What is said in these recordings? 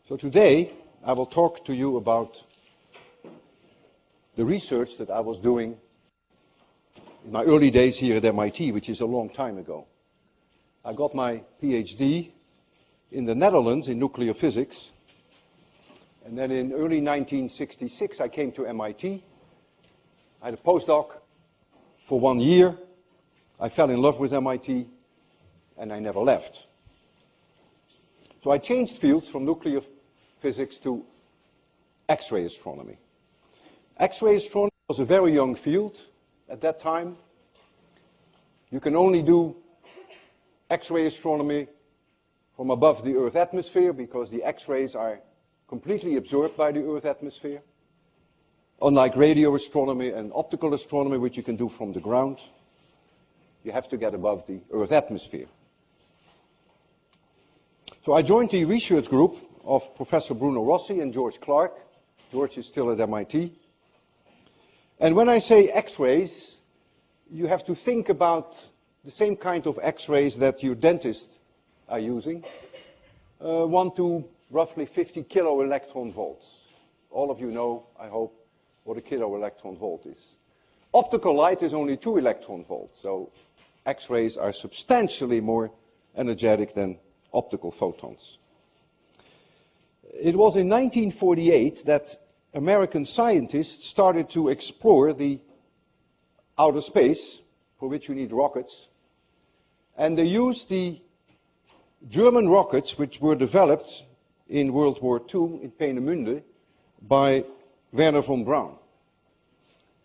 So today I will talk to you about the research that I was doing in my early days here at MIT, which is a long time ago. I got my PhD in the Netherlands in nuclear physics, and then in early 1966 I came to MIT. I had a postdoc for 1 year. I fell in love with MIT, and I never left. So I changed fields from nuclear physics to X-ray astronomy. X-ray astronomy was a very young field at that time. You can only do X-ray astronomy from above the Earth's atmosphere because the X-rays are completely absorbed by the Earth's atmosphere. Unlike radio astronomy and optical astronomy, which you can do from the ground, you have to get above the Earth's atmosphere. So I joined the research group of Professor Bruno Rossi and George Clark. George is still at MIT. And when I say X-rays, you have to think about the same kind of X-rays that your dentists are using. 1 to roughly 50 kilo-electron volts. All of you know, I hope, what a kilo-electron volt is. Optical light is only 2 electron volts, so X-rays are substantially more energetic than optical photons. It was in 1948 that American scientists started to explore the outer space, for which you need rockets, and they used the German rockets which were developed in World War II in Peenemünde by Wernher von Braun.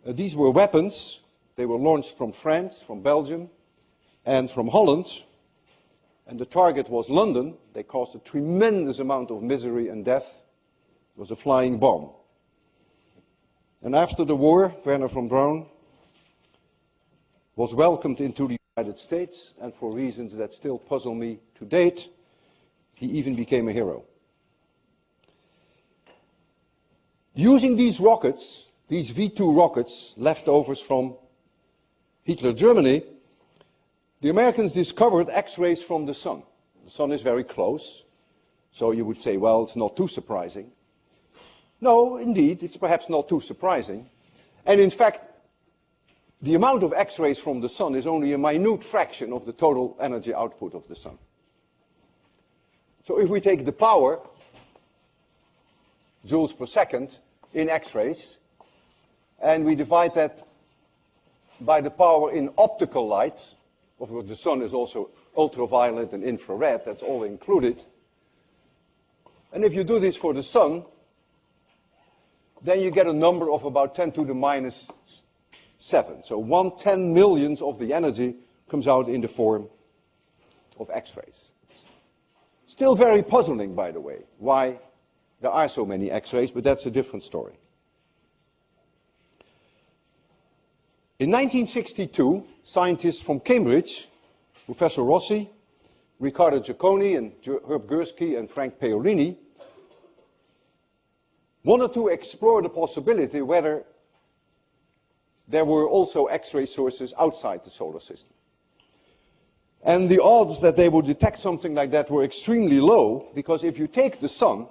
These were weapons. They were launched from France, from Belgium, and from Holland, and the target was London. They caused a tremendous amount of misery and death. It was a flying bomb. And after the war, Wernher von Braun was welcomed into the United States, and for reasons that still puzzle me to date, he even became a hero. Using these rockets, these V2 rockets, leftovers from Hitler Germany, the Americans discovered X-rays from the sun. The sun is very close, so you would say, well, it's not too surprising. No, indeed, it's perhaps not too surprising. And in fact, the amount of X-rays from the sun is only a minute fraction of the total energy output of the sun. So if we take the power, joules per second, in X-rays, and we divide that by the power in optical light, of course the sun is also ultraviolet and infrared, that's all included. And if you do this for the sun, then you get a number of about 10 to the minus 7. So 1/10,000,000th of the energy comes out in the form of X-rays. Still very puzzling, by the way, why there are so many X-rays, but that's a different story. In 1962, scientists from Cambridge, Professor Rossi, Riccardo Giacconi, and Herb Gursky, and Frank Paolini, wanted to explore the possibility whether there were also X-ray sources outside the solar system. And the odds that they would detect something like that were extremely low, because if you take the sun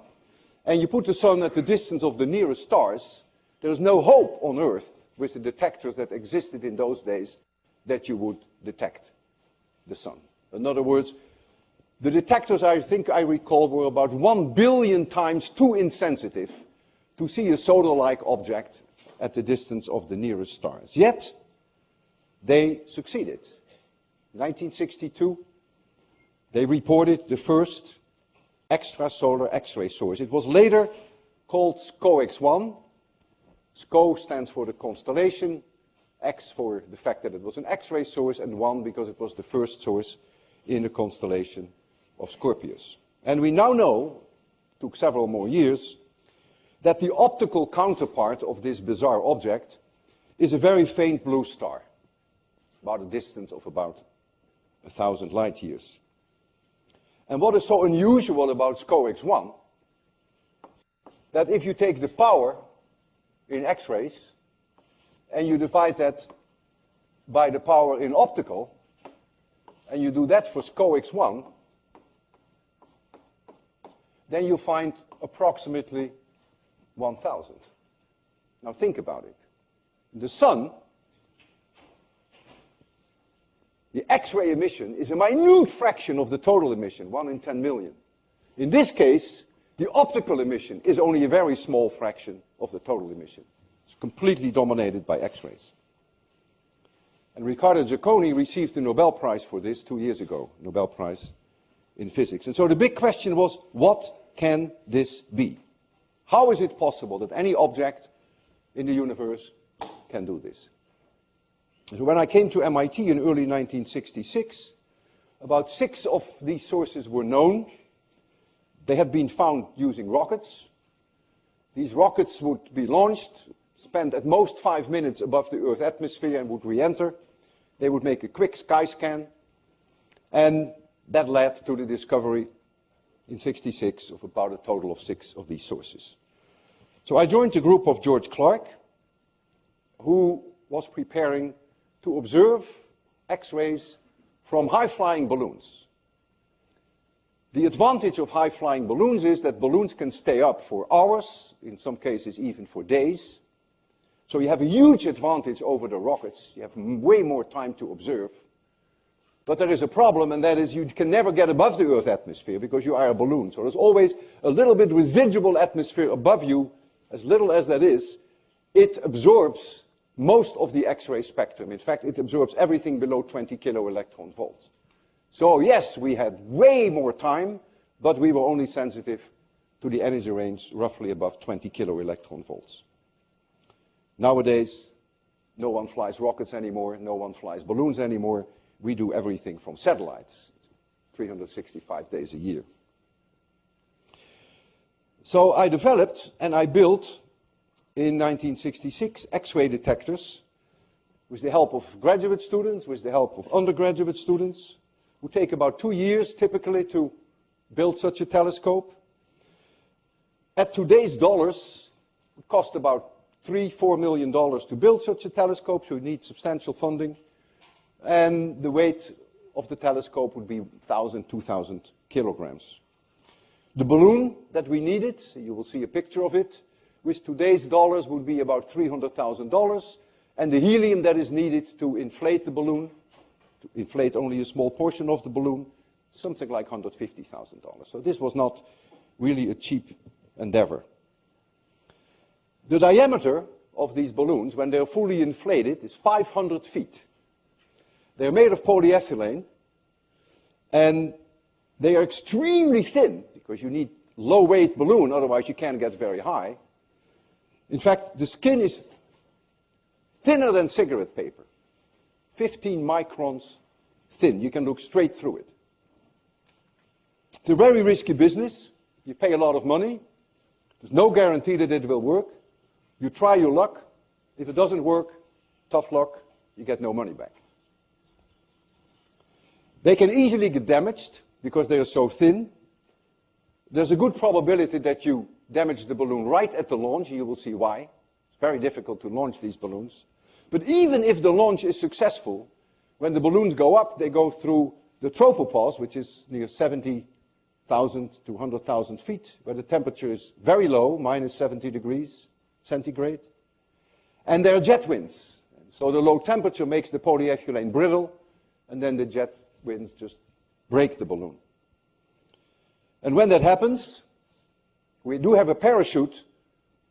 and you put the sun at the distance of the nearest stars, there is no hope on Earth with the detectors that existed in those days that you would detect the sun. In other words, the detectors, I think I recall, were about 1 billion times too insensitive to see a solar-like object at the distance of the nearest stars. Yet, they succeeded. In 1962, they reported the first extrasolar X-ray source. It was later called SCOX-1. SCO stands for the constellation, X for the fact that it was an X-ray source, and 1 because it was the first source in the constellation of Scorpius. And we now know, took several more years, that the optical counterpart of this bizarre object is a very faint blue star, about a distance of about 1,000 light years. And what is so unusual about SCOX-1, that if you take the power in X-rays and you divide that by the power in optical, and you do that for SCOX-1, then you find approximately 1,000. Now think about it. In the sun, the X-ray emission is a minute fraction of the total emission, 1 in 10 million. In this case, the optical emission is only a very small fraction of the total emission. It's completely dominated by X-rays. And Riccardo Giacconi received the Nobel Prize for this 2 years ago, Nobel Prize in Physics. And so the big question was, what can this be? How is it possible that any object in the universe can do this? So when I came to MIT in early 1966, about 6 of these sources were known. They had been found using rockets. These rockets would be launched, spend at most 5 minutes above the Earth's atmosphere and would re-enter. They would make a quick sky scan, and that led to the discovery in '66 of about a total of 6 of these sources. So I joined a group of George Clark, who was preparing to observe X-rays from high-flying balloons. The advantage of high-flying balloons is that balloons can stay up for hours, in some cases even for days. So you have a huge advantage over the rockets. You have way more time to observe. But there is a problem, and that is you can never get above the Earth's atmosphere because you are a balloon. So there's always a little bit residual atmosphere above you, as little as that is. It absorbs most of the X-ray spectrum. In fact, it absorbs everything below 20 kiloelectron volts. So yes, we had way more time, but we were only sensitive to the energy range roughly above 20 kiloelectron volts. Nowadays, no one flies rockets anymore, no one flies balloons anymore. We do everything from satellites, 365 days a year. So I developed and I built in 1966 X-ray detectors with the help of graduate students, with the help of undergraduate students, who take about 2 years typically to build such a telescope. At today's dollars, it cost about $3–4 million to build such a telescope, so you need substantial funding. And the weight of the telescope would be 1,000–2,000 kilograms. The balloon that we needed, you will see a picture of it, with today's dollars would be about $300,000. And the helium that is needed to inflate the balloon, to inflate only a small portion of the balloon, something like $150,000. So this was not really a cheap endeavor. The diameter of these balloons, when they're fully inflated, is 500 feet. They're made of polyethylene, and they are extremely thin, because you need low-weight balloon, otherwise you can't get very high. In fact, the skin is thinner than cigarette paper, 15 microns thin. You can look straight through it. It's a very risky business. You pay a lot of money. There's no guarantee that it will work. You try your luck. If it doesn't work, tough luck, you get no money back. They can easily get damaged because they are so thin. There's a good probability that you damage the balloon right at the launch, and you will see why. It's very difficult to launch these balloons. But even if the launch is successful, when the balloons go up, they go through the tropopause, which is near 70,000 to 100,000 feet, where the temperature is very low, minus 70 degrees centigrade. And there are jet winds. So the low temperature makes the polyethylene brittle, and then the jet winds just break the balloon. And when that happens, we do have a parachute.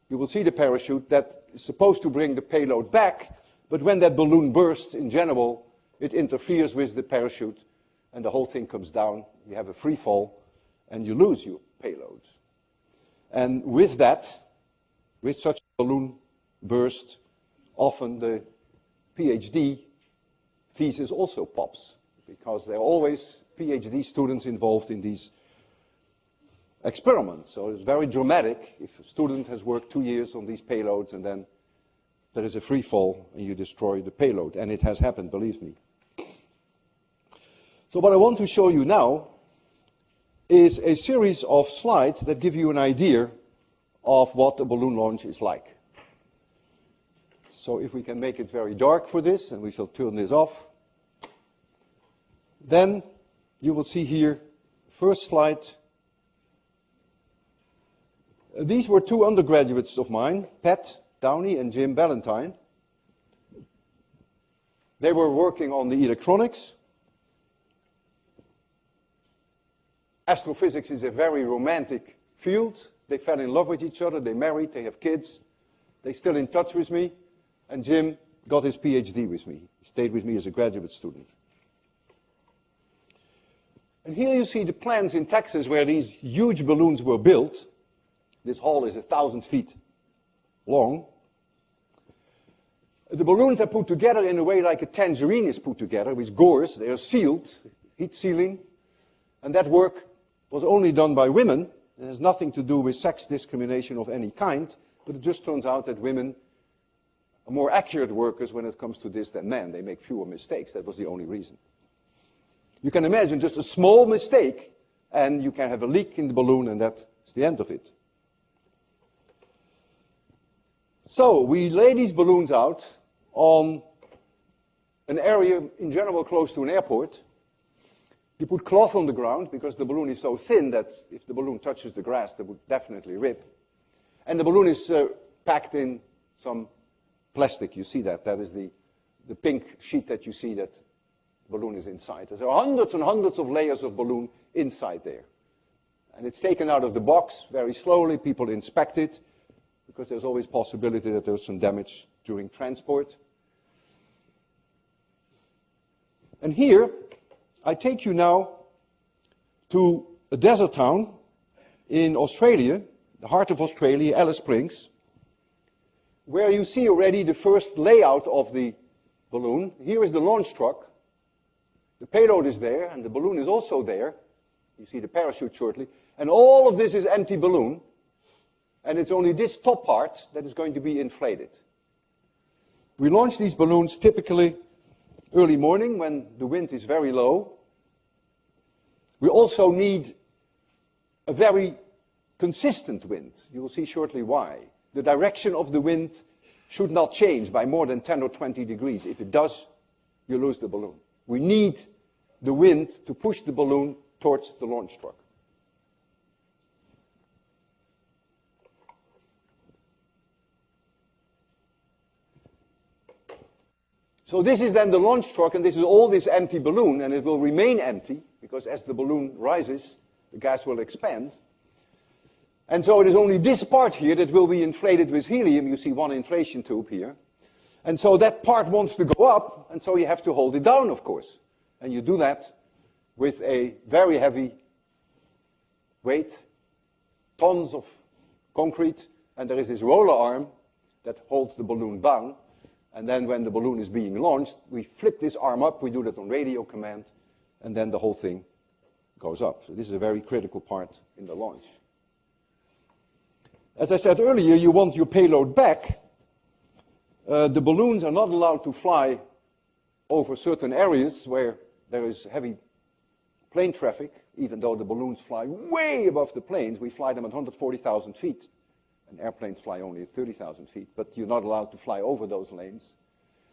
You will see the parachute that is supposed to bring the payload back, but when that balloon bursts in general, it interferes with the parachute, and the whole thing comes down. You have a free fall, and you lose your payload. And with that, with such a balloon burst, often the PhD thesis also pops, because there are always PhD students involved in these experiments. So it's very dramatic if a student has worked 2 years on these payloads and then there is a free fall and you destroy the payload. And it has happened, believe me. So what I want to show you now is a series of slides that give you an idea of what a balloon launch is like. So if we can make it very dark for this, and we shall turn this off, then you will see here, first slide, These were two undergraduates of mine, Pat Downey and Jim Ballantyne. They were working on the electronics. Astrophysics is a very romantic field. They fell in love with each other, they married, they have kids. They're still in touch with me. And Jim got his PhD with me. He stayed with me as a graduate student. And here you see the plans in Texas where these huge balloons were built. This hall is 1,000 feet long. The balloons are put together in a way like a tangerine is put together, with gores. They are sealed, heat sealing. And that work was only done by women. It has nothing to do with sex discrimination of any kind, but it just turns out that women are more accurate workers when it comes to this than men. They make fewer mistakes. That was the only reason. You can imagine just a small mistake, and you can have a leak in the balloon, and that's the end of it. So we lay these balloons out on an area in general close to an airport. You put cloth on the ground because the balloon is so thin that if the balloon touches the grass, that would definitely rip. And the balloon is packed in some plastic. You see that. That is the pink sheet that you see that the balloon is inside. There are hundreds and hundreds of layers of balloon inside there. And it's taken out of the box very slowly. People inspect it because there's always possibility that there's some damage during transport. And here, I take you now to a desert town in Australia, the heart of Australia, Alice Springs, where you see already the first layout of the balloon. Here is the launch truck. The payload is there, and the balloon is also there. You see the parachute shortly. And all of this is empty balloon. And it's only this top part that is going to be inflated. We launch these balloons typically early morning when the wind is very low. We also need a very consistent wind. You will see shortly why. The direction of the wind should not change by more than 10 or 20 degrees. If it does, you lose the balloon. We need the wind to push the balloon towards the launch truck. So this is then the launch truck, and this is all this empty balloon, and it will remain empty, because as the balloon rises, the gas will expand. And so it is only this part here that will be inflated with helium. You see one inflation tube here. And so that part wants to go up, and so you have to hold it down, of course. And you do that with a very heavy weight, tons of concrete, and there is this roller arm that holds the balloon down. And then when the balloon is being launched, we flip this arm up, we do that on radio command, and then the whole thing goes up. So this is a very critical part in the launch. As I said earlier, you want your payload back. The balloons are not allowed to fly over certain areas where there is heavy plane traffic, even though the balloons fly way above the planes. We fly them at 140,000 feet. And airplanes fly only at 30,000 feet, but you're not allowed to fly over those lanes.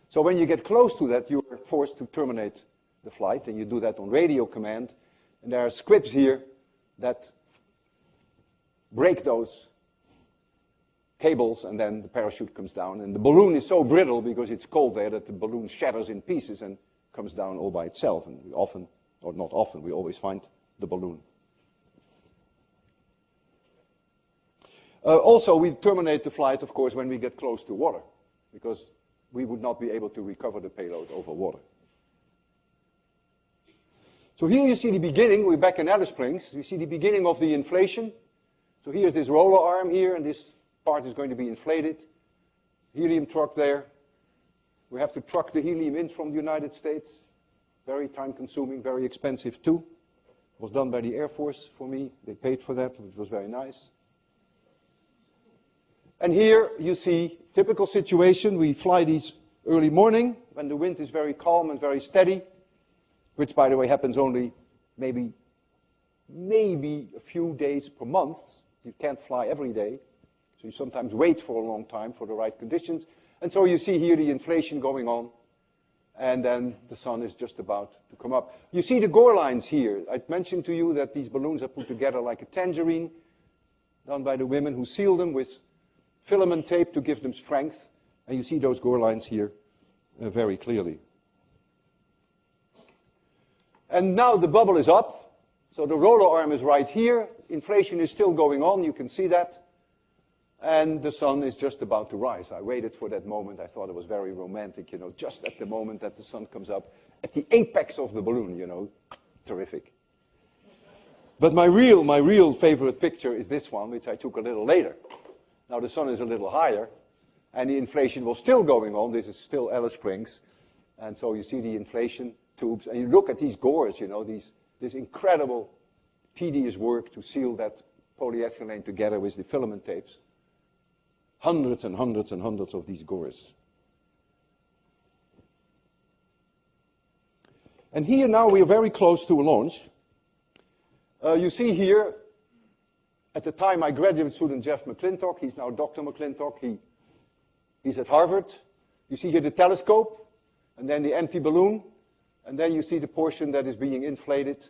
So when you get close to that, you're forced to terminate the flight, and you do that on radio command. And there are squibs here that break those cables, and then the parachute comes down. And the balloon is so brittle because it's cold there that the balloon shatters in pieces and comes down all by itself. And we often, or not often, we always find the balloon. Also, we terminate the flight, of course, when we get close to water, because we would not be able to recover the payload over water. So here you see the beginning. We're back in Alice Springs. You see the beginning of the inflation. So here's this roller arm here, and this part is going to be inflated. Helium truck there. We have to truck the helium in from the United States. Very time-consuming, very expensive too. It was done by the Air Force for me. They paid for that, which was very nice. And here you see typical situation. We fly these early morning when the wind is very calm and very steady, which, by the way, happens only maybe a few days per month. You can't fly every day. So you sometimes wait for a long time for the right conditions. And so you see here the inflation going on. And then the sun is just about to come up. You see the gore lines here. I mentioned to you that these balloons are put together like a tangerine. done by the women who seal them with filament tape to give them strength. And you see those gore lines here very clearly. And now the bubble is up. So the roller arm is right here. Inflation is still going on. You can see that. And the sun is just about to rise. I waited for that moment. I thought it was very romantic, you know, just at the moment that the sun comes up, at the apex of the balloon, you know. Terrific. But my real favorite picture is this one, which I took a little later. Now the sun is a little higher, and the inflation was still going on. This is still Alice Springs. And so you see the inflation tubes, and you look at these gores, you know, this incredible tedious work to seal that polyethylene together with the filament tapes. Hundreds and hundreds and hundreds of these gores. And here now we are very close to a launch. You see here, at the time my graduate student Jeff McClintock, he's now Dr. McClintock, he's at Harvard. You see here the telescope, and then the empty balloon, and then you see the portion that is being inflated.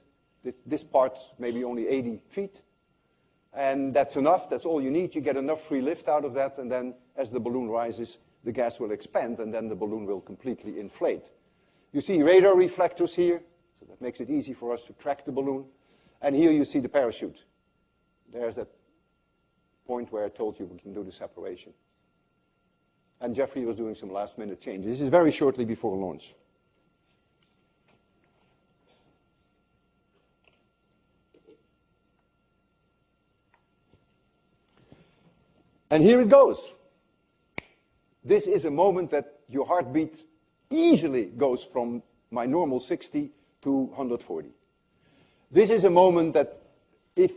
This part maybe only 80 feet. And that's enough, that's all you need. You get enough free lift out of that, and then as the balloon rises, the gas will expand, and then the balloon will completely inflate. You see radar reflectors here, so that makes it easy for us to track the balloon. And here you see the parachute. There's that point where I told you we can do the separation. And Jeffrey was doing some last-minute changes. This is very shortly before launch. And here it goes. This is a moment that your heartbeat easily goes from my normal 60 to 140. This is a moment that if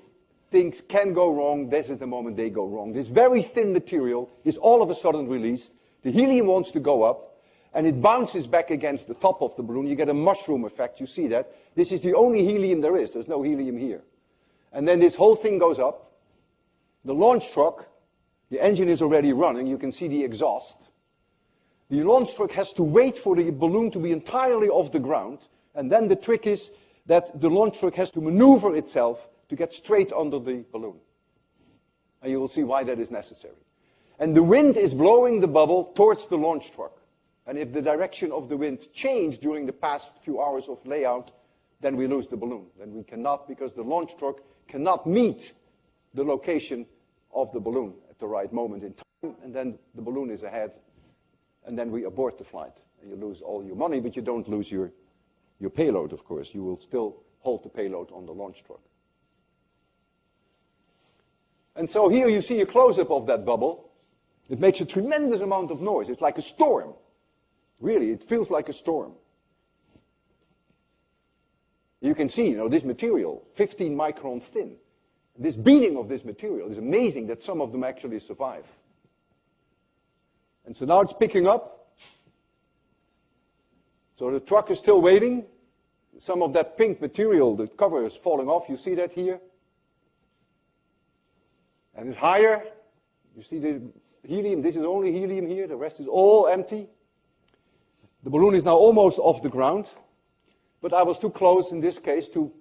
things can go wrong, this is the moment they go wrong. This very thin material is all of a sudden released. The helium wants to go up, and it bounces back against the top of the balloon. You get a mushroom effect, you see that. This is the only helium there is. There's no helium here. And then this whole thing goes up. The launch truck, the engine is already running. You can see the exhaust. The launch truck has to wait for the balloon to be entirely off the ground. And then the trick is that the launch truck has to maneuver itself to get straight under the balloon. And you will see why that is necessary. And the wind is blowing the bubble towards the launch truck. And if the direction of the wind changed during the past few hours of layout, then we lose the balloon. Then we cannot, because the launch truck cannot meet the location of the balloon at the right moment in time, and then the balloon is ahead, and then we abort the flight. And you lose all your money, but you don't lose your payload, of course. You will still hold the payload on the launch truck. And so here you see a close-up of that bubble. It makes a tremendous amount of noise. It's like a storm. Really, it feels like a storm. You can see, you know, this material, 15 microns thin. This beating of this material is amazing that some of them actually survive. And so now it's picking up. So the truck is still waiting. Some of that pink material, the cover is falling off. You see that here? And it's higher. You see the helium. This is only helium here. The rest is all empty. The balloon is now almost off the ground. But I was too close in this case to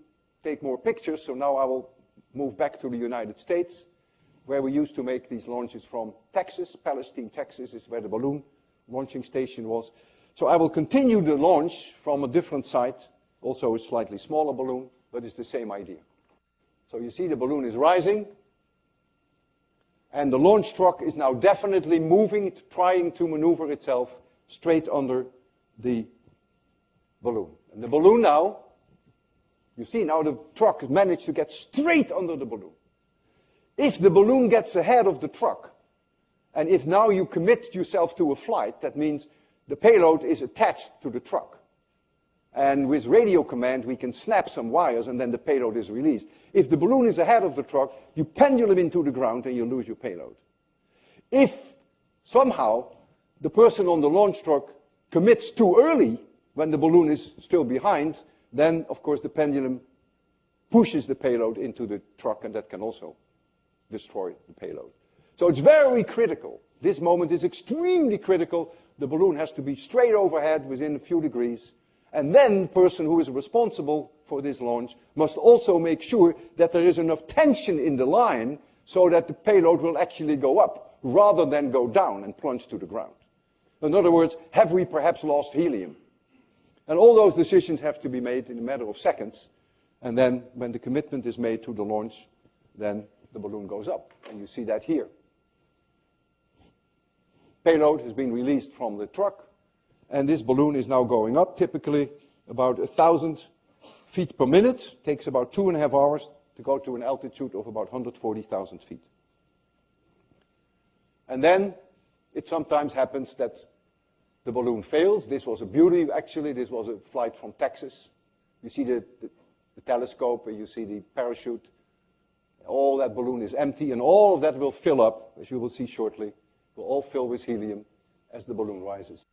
take more pictures, so now I will move back to the United States, where we used to make these launches from Texas. Palestine, Texas is where the balloon launching station was. So I will continue the launch from a different site, also a slightly smaller balloon, but it's the same idea. So you see the balloon is rising, and the launch truck is now definitely moving, trying to maneuver itself straight under the balloon. And the balloon now, you see now the truck managed to get straight under the balloon. If the balloon gets ahead of the truck, and if now you commit yourself to a flight, that means the payload is attached to the truck. And with radio command, we can snap some wires, and then the payload is released. If the balloon is ahead of the truck, you pendulum into the ground, and you lose your payload. If somehow the person on the launch truck commits too early, when the balloon is still behind, then, of course, the pendulum pushes the payload into the truck, and that can also destroy the payload. So it's very critical. This moment is extremely critical. The balloon has to be straight overhead within a few degrees. And then the person who is responsible for this launch must also make sure that there is enough tension in the line so that the payload will actually go up rather than go down and plunge to the ground. In other words, have we perhaps lost helium? And all those decisions have to be made in a matter of seconds. And then when the commitment is made to the launch, then the balloon goes up. And you see that here. Payload has been released from the truck, and this balloon is now going up, typically about 1,000 feet per minute. It takes about 2.5 hours to go to an altitude of about 140,000 feet. And then it sometimes happens that the balloon fails. This was a beauty, actually. This was a flight from Texas. You see the telescope, and you see the parachute. All that balloon is empty, and all of that will fill up, as you will see shortly. Will all fill with helium as the balloon rises.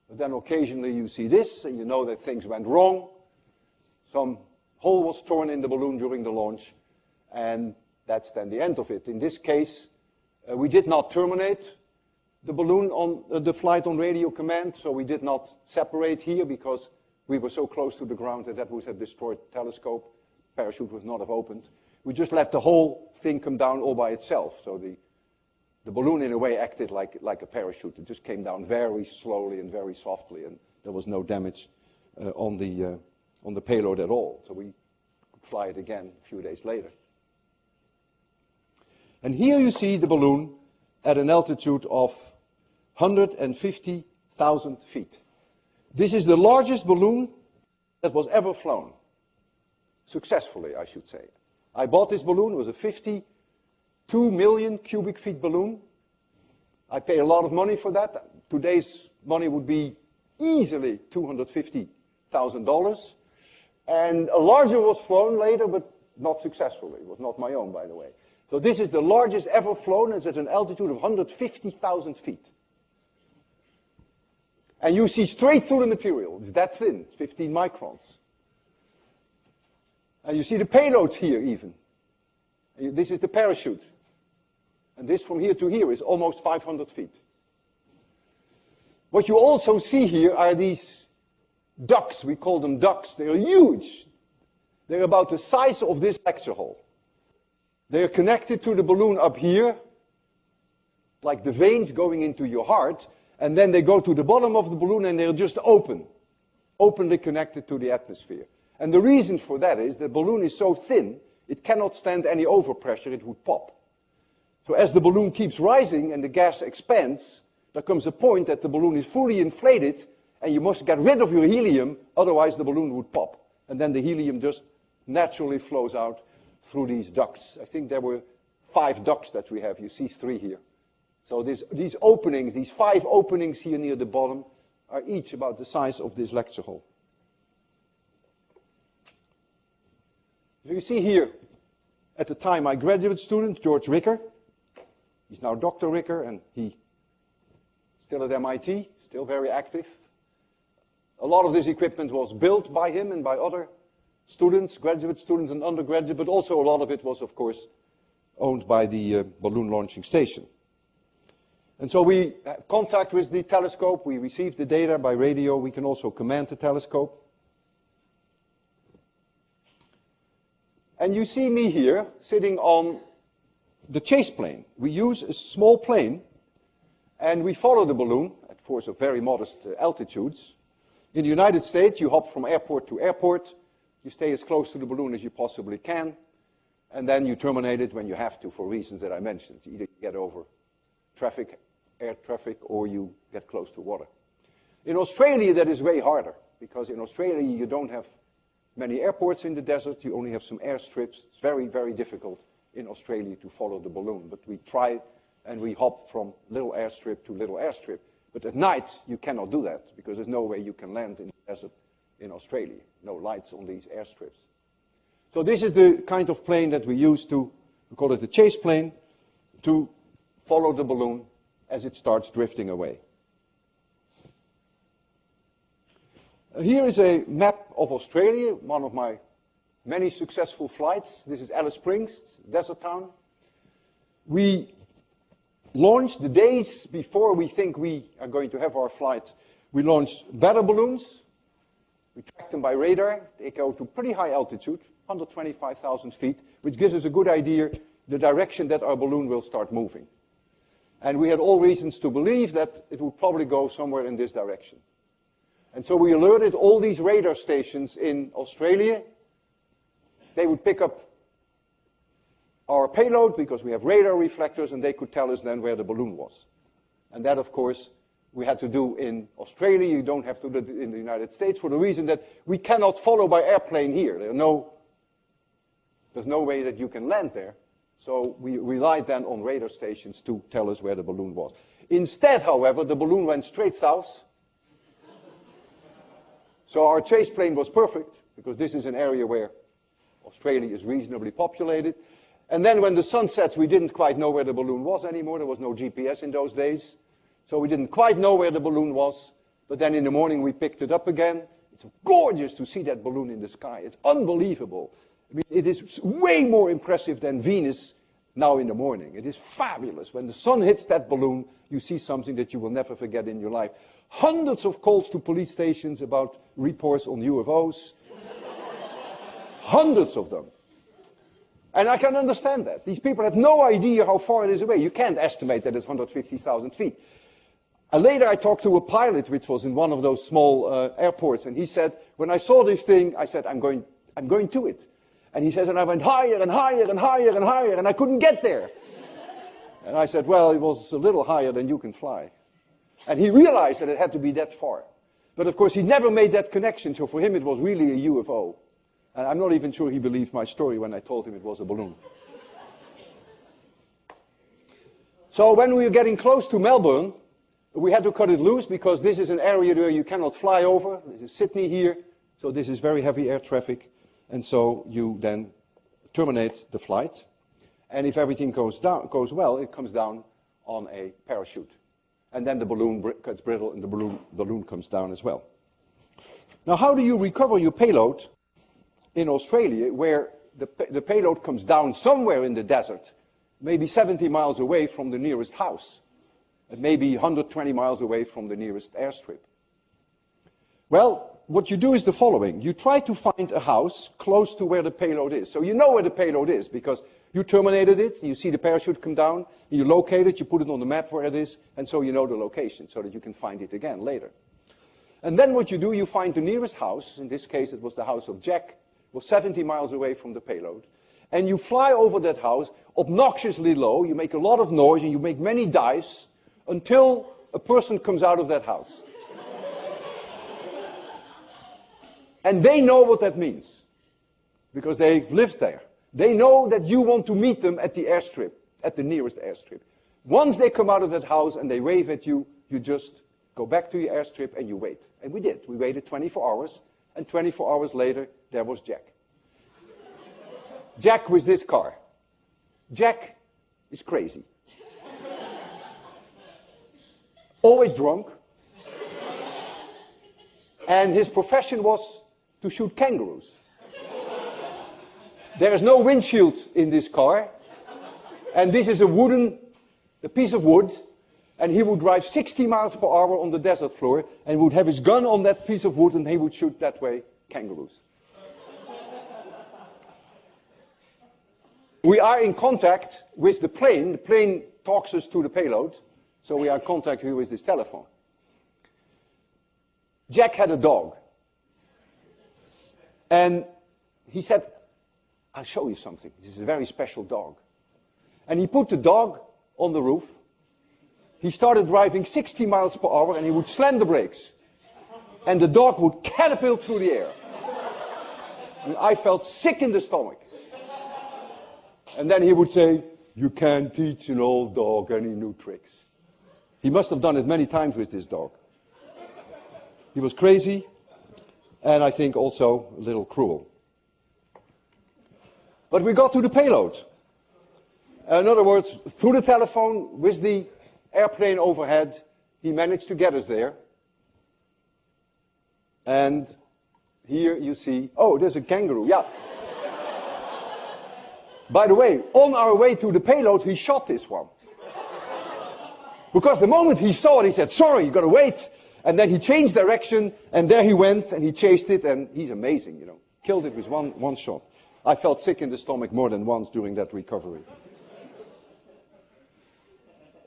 But then occasionally you see this, and you know that things went wrong. Some hole was torn in the balloon during the launch, and that's then the end of it. In this case, we did not terminate the balloon on the flight on radio command, so we did not separate here because we were so close to the ground that would have destroyed the telescope. Parachute would not have opened. We just let the whole thing come down all by itself. So the balloon, in a way, acted like a parachute. It just came down very slowly and very softly, and there was no damage on the payload at all. So we could fly it again a few days later. And here you see the balloon at an altitude of 150,000 feet. This is the largest balloon that was ever flown. Successfully, I should say. I bought this balloon. It was a 52 million cubic feet balloon. I paid a lot of money for that. Today's money would be easily $250,000. And a larger was flown later, but not successfully. It was not my own, by the way. So this is the largest ever flown. It's at an altitude of 150,000 feet. And you see straight through the material. It's that thin, 15 microns. And you see the payload here even. This is the parachute. And this from here to here is almost 500 feet. What you also see here are these ducts. We call them ducts. They are huge. They're about the size of this lecture hall. They are connected to the balloon up here, like the veins going into your heart, and then they go to the bottom of the balloon and they're just openly connected to the atmosphere. And the reason for that is the balloon is so thin, it cannot stand any overpressure, it would pop. So as the balloon keeps rising and the gas expands, there comes a point that the balloon is fully inflated and you must get rid of your helium, otherwise the balloon would pop. And then the helium just naturally flows out through these ducts. I think there were 5 ducts that we have. You see 3 here. So these openings, these 5 openings here near the bottom, are each about the size of this lecture hall. So you see here, at the time, my graduate student, George Ricker. He's now Dr. Ricker, and he's still at MIT, still very active. A lot of this equipment was built by him and by other students, graduate students and undergraduate, but also a lot of it was, of course, owned by the balloon launching station. And so we have contact with the telescope. We receive the data by radio. We can also command the telescope. And you see me here sitting on the chase plane. We use a small plane, and we follow the balloon at force of very modest altitudes. In the United States, you hop from airport to airport. You stay as close to the balloon as you possibly can, and then you terminate it when you have to for reasons that I mentioned. Either you get over air traffic, or you get close to water. In Australia, that is way harder, because in Australia you don't have many airports in the desert. You only have some airstrips. It's very, very difficult in Australia to follow the balloon. But we try, and we hop from little airstrip to little airstrip. But at night, you cannot do that, because there's no way you can land in the desert in Australia. No lights on these airstrips. So this is the kind of plane that we use we call it the chase plane, to follow the balloon as it starts drifting away. Here is a map of Australia, one of my many successful flights. This is Alice Springs, desert town. We launched the days before we think we are going to have our flight. We launched weather balloons. We track them by radar. They go to pretty high altitude, 125,000 feet, which gives us a good idea the direction that our balloon will start moving. And we had all reasons to believe that it would probably go somewhere in this direction. And so we alerted all these radar stations in Australia. They would pick up our payload because we have radar reflectors, and they could tell us then where the balloon was. And that, of course, we had to do in Australia. You don't have to do it in the United States for the reason that we cannot follow by airplane here. There's no way that you can land there. So we relied then on radar stations to tell us where the balloon was. Instead, however, the balloon went straight south. So our chase plane was perfect, because this is an area where Australia is reasonably populated. And then when the sun sets, we didn't quite know where the balloon was anymore. There was no GPS in those days. So we didn't quite know where the balloon was. But then in the morning we picked it up again. It's gorgeous to see that balloon in the sky. It's unbelievable. I mean, it is way more impressive than Venus now in the morning. It is fabulous. When the sun hits that balloon, you see something that you will never forget in your life. Hundreds of calls to police stations about reports on UFOs. Hundreds of them. And I can understand that. These people have no idea how far it is away. You can't estimate that it's 150,000 feet. Later I talked to a pilot, which was in one of those small airports, and he said, when I saw this thing, I said, I'm going to it. And he says, and I went higher and higher and higher and higher, and I couldn't get there. And I said, well, it was a little higher than you can fly. And he realized that it had to be that far. But of course, he never made that connection, so for him it was really a UFO. And I'm not even sure he believed my story when I told him it was a balloon. So when we were getting close to Melbourne, we had to cut it loose, because this is an area where you cannot fly over. This is Sydney here, so this is very heavy air traffic. And so you then terminate the flight. And if everything goes well, it comes down on a parachute. And then the balloon gets brittle, and the balloon comes down as well. Now, how do you recover your payload in Australia, where the payload comes down somewhere in the desert, maybe 70 miles away from the nearest house, and maybe 120 miles away from the nearest airstrip? Well, what you do is the following. You try to find a house close to where the payload is. So you know where the payload is, because you terminated it, you see the parachute come down, you locate it, you put it on the map where it is, and so you know the location, so that you can find it again later. And then what you do, you find the nearest house. In this case, it was the house of Jack. It was 70 miles away from the payload. And you fly over that house obnoxiously low, you make a lot of noise, and you make many dives until a person comes out of that house. And they know what that means, because they've lived there. They know that you want to meet them at the airstrip, at the nearest airstrip. Once they come out of that house and they wave at you, you just go back to your airstrip and you wait. And we did. We waited 24 hours, and 24 hours later, there was Jack. Jack with this car. Jack is crazy. Always drunk. And his profession was to shoot kangaroos. There is no windshield in this car. And this is a piece of wood. And he would drive 60 miles per hour on the desert floor, and would have his gun on that piece of wood, and he would shoot that way kangaroos. We are in contact with the plane. The plane talks us to the payload. So we are in contact here with this telephone. Jack had a dog. And he said, I'll show you something. This is a very special dog. And he put the dog on the roof. He started driving 60 miles per hour, and he would slam the brakes. And the dog would catapult through the air. And I felt sick in the stomach. And then he would say, you can't teach an old dog any new tricks. He must have done it many times with this dog. He was crazy, and I think also a little cruel. But we got to the payload. In other words, through the telephone, with the airplane overhead, he managed to get us there. And here you see, oh, there's a kangaroo, yeah. By the way, on our way to the payload, he shot this one. Because the moment he saw it, he said, sorry, you gotta wait. And then he changed direction, and there he went, and he chased it, and he's amazing, you know. Killed it with one shot. I felt sick in the stomach more than once during that recovery.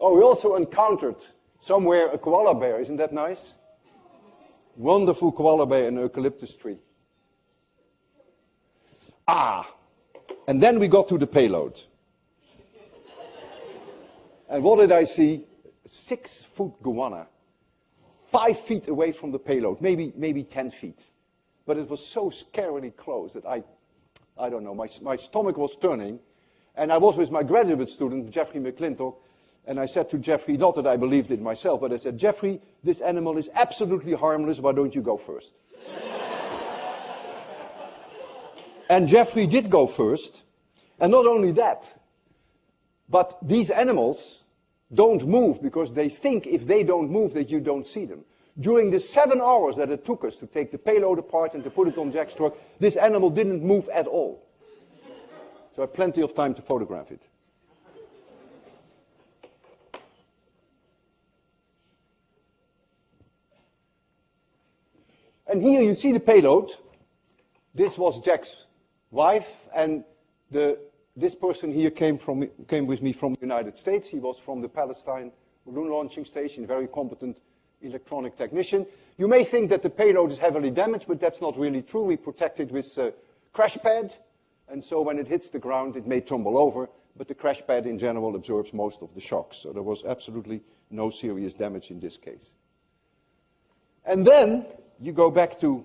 Oh, we also encountered somewhere a koala bear. Isn't that nice? Wonderful koala bear in an eucalyptus tree. And then we got to the payload. And what did I see? A 6-foot goanna, 5 feet away from the payload, maybe 10 feet. But it was so scarily close that I don't know, my stomach was turning. And I was with my graduate student, Jeffrey McClintock, and I said to Jeffrey, not that I believed it myself, but I said, Jeffrey, this animal is absolutely harmless, why don't you go first? And Jeffrey did go first, and not only that, but these animals don't move because they think if they don't move that you don't see them. During the 7 hours that it took us to take the payload apart and to put it on Jack's truck, this animal didn't move at all. So I had plenty of time to photograph it. And here you see the payload. This was Jack's wife, and this person here came with me from the United States. He was from the Palestine balloon launching station, very competent electronic technician. You may think that the payload is heavily damaged, but that's not really true. We protect it with a crash pad, and so when it hits the ground, it may tumble over, but the crash pad in general absorbs most of the shocks. So there was absolutely no serious damage in this case. And then you go back to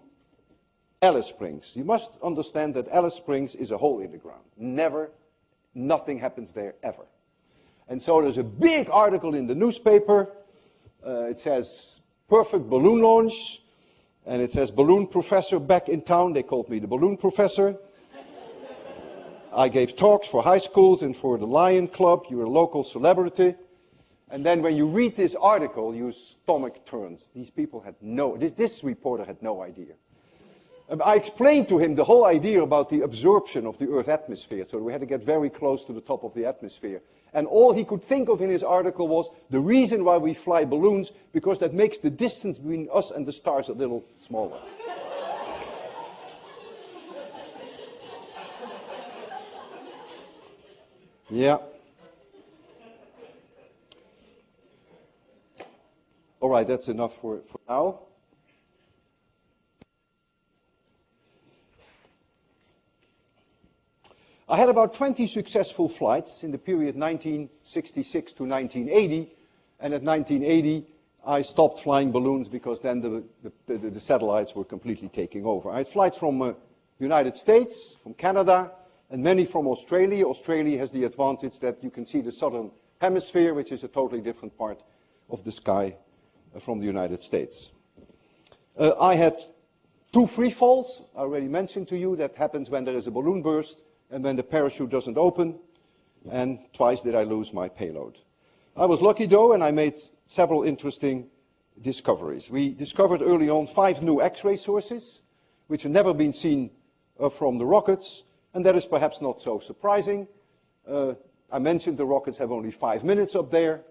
Alice Springs. You must understand that Alice Springs is a hole in the ground. Nothing happens there ever. And so there's a big article in the newspaper. It says, perfect balloon launch. And it says, balloon professor back in town. They called me the balloon professor. I gave talks for high schools and for the Lion Club. You're a local celebrity. And then when you read this article, your stomach turns. These people had this reporter had no idea. I explained to him the whole idea about the absorption of the Earth's atmosphere, so we had to get very close to the top of the atmosphere. And all he could think of in his article was the reason why we fly balloons, because that makes the distance between us and the stars a little smaller. Yeah. All right, that's enough for now. I had about 20 successful flights in the period 1966 to 1980, and at 1980 I stopped flying balloons because then the satellites were completely taking over. I had flights from the United States, from Canada, and many from Australia. Australia has the advantage that you can see the southern hemisphere, which is a totally different part of the sky from the United States. I had 2 free falls, I already mentioned to you. That happens when there is a balloon burst and when the parachute doesn't open, and twice did I lose my payload. I was lucky though, and I made several interesting discoveries. We discovered early on 5 new X-ray sources, which had never been seen from the rockets, and that is perhaps not so surprising. I mentioned the rockets have only 5 minutes up there,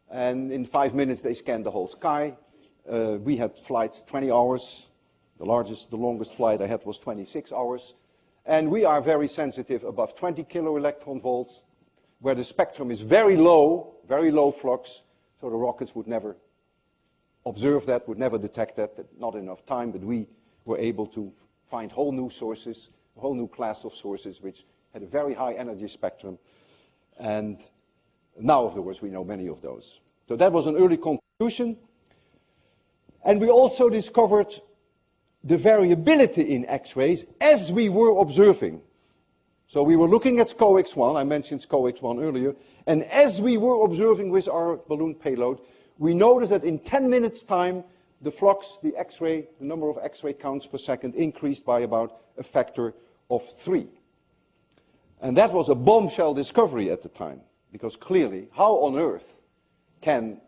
and in 5 minutes they scan the whole sky. We had flights 20 hours. The longest flight I had was 26 hours. And we are very sensitive above 20 kilo electron volts, where the spectrum is very low flux, so the rockets would never observe that, would never detect that, not enough time, but we were able to find whole new sources, a whole new class of sources which had a very high energy spectrum. And now, of course, we know many of those. So that was an early conclusion. And we also discovered the variability in X-rays as we were observing. So we were looking at SCOX-1, I mentioned SCOX-1 earlier, and as we were observing with our balloon payload, we noticed that in 10 minutes time, the flux, the X-ray, the number of X-ray counts per second increased by about a factor of 3. And that was a bombshell discovery at the time, because clearly, how on earth can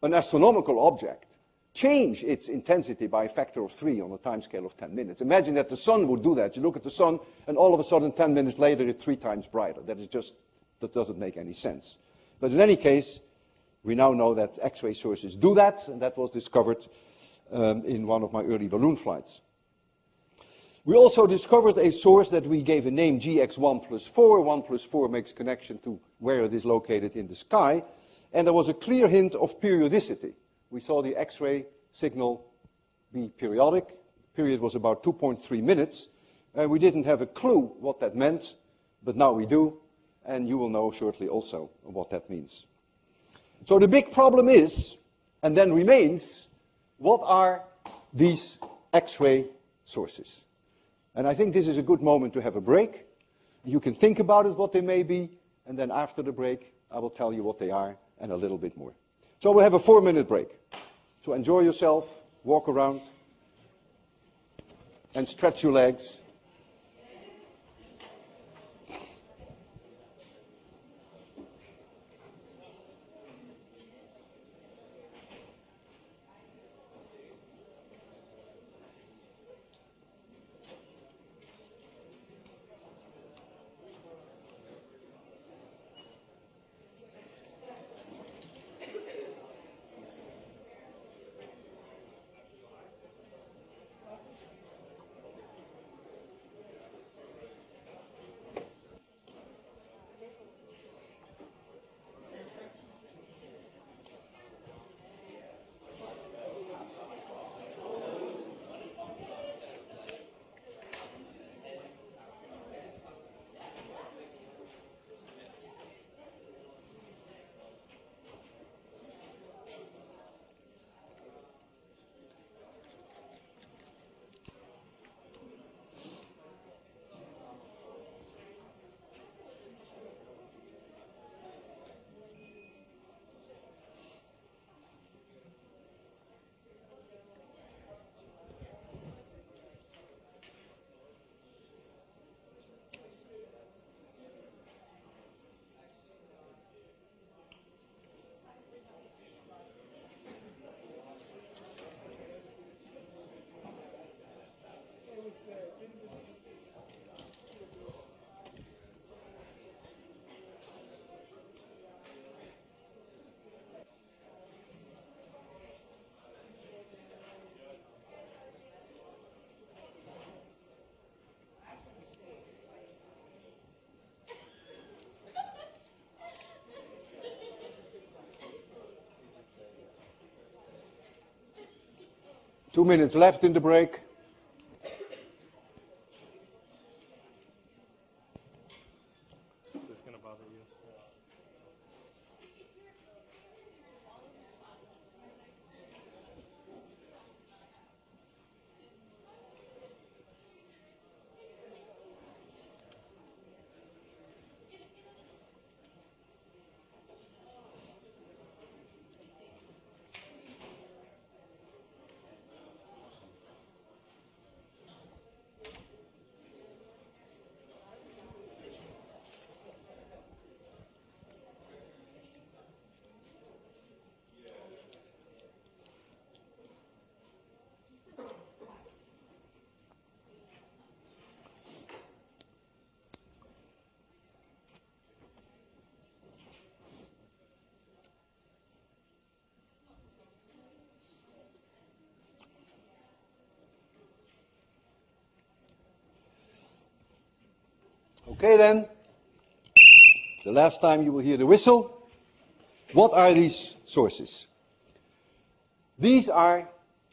an astronomical object change its intensity by a factor of 3 on a time scale of 10 minutes. Imagine that the sun would do that. You look at the sun, and all of a sudden, 10 minutes later, it's 3 times brighter. That doesn't make any sense. But in any case, we now know that X-ray sources do that, and that was discovered in one of my early balloon flights. We also discovered a source that we gave a name GX1 plus 4. 1 plus 4 makes connection to where it is located in the sky. and there was a clear hint of periodicity. We saw the X-ray signal be periodic. Period was about 2.3 minutes, and we didn't have a clue what that meant, but now we do, and you will know shortly also what that means. So the big problem is, and then remains, what are these X-ray sources? And I think this is a good moment to have a break. You can think about it, what they may be, and then after the break, I will tell you what they are and a little bit more. So we'll have a 4-minute break. So enjoy yourself, walk around, and stretch your legs. Two minutes left in the break. Is this going to bother you? Okay then, the last time you will hear the whistle. What are these sources? These are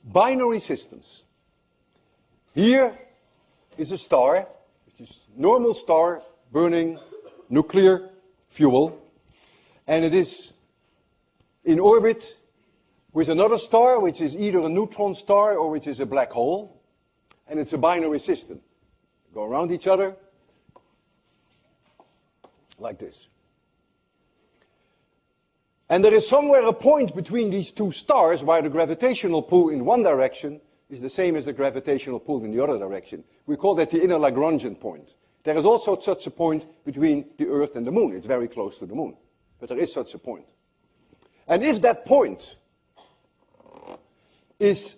binary systems. Here is a star, which is a normal star burning nuclear fuel, and it is in orbit with another star, which is either a neutron star or which is a black hole, and it's a binary system. Go around each other, like this. And there is somewhere a point between these two stars where the gravitational pull in one direction is the same as the gravitational pull in the other direction. We call that the inner Lagrangian point. There is also such a point between the Earth and the Moon. It's very close to the Moon, but there is such a point. And if that point is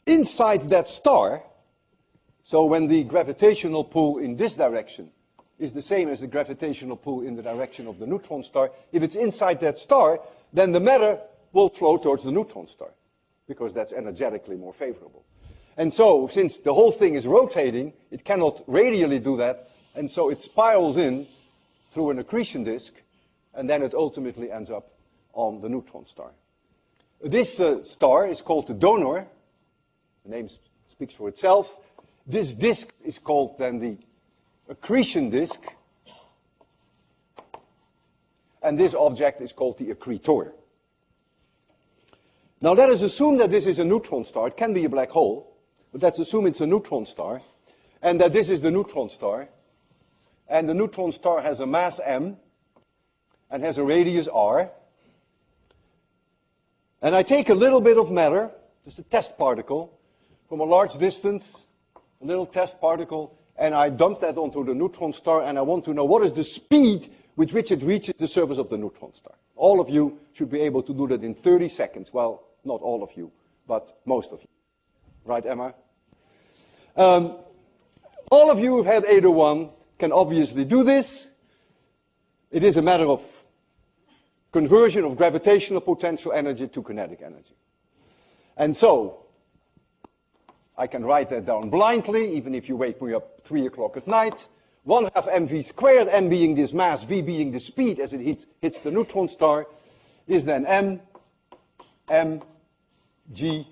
inside that star, so when the gravitational pull in this direction is the same as the gravitational pull in the direction of the neutron star, if it's inside that star, then the matter will flow towards the neutron star, because that's energetically more favorable. And so, since the whole thing is rotating, it cannot radially do that, and so it spirals in through an accretion disk, and then it ultimately ends up on the neutron star. This star is called the donor. The name speaks for itself. This disk is called then the accretion disk. And this object is called the accretor. Now let us assume that this is a neutron star. It can be a black hole, but let's assume it's a neutron star, and that this is the neutron star. And the neutron star has a mass m, and has a radius r. And I take a little bit of matter, just a test particle, from a large distance, a little test particle, and I dump that onto the neutron star, and I want to know what is the speed with which it reaches the surface of the neutron star. All of you should be able to do that in 30 seconds. Well, not all of you, but most of you. Right, Emma? All of you who've had 801 can obviously do this. It is a matter of conversion of gravitational potential energy to kinetic energy. And so, I can write that down blindly, even if you wake me up 3 o'clock at night. 1/2 mv squared, m being this mass, v being the speed as it hits the neutron star, is then mg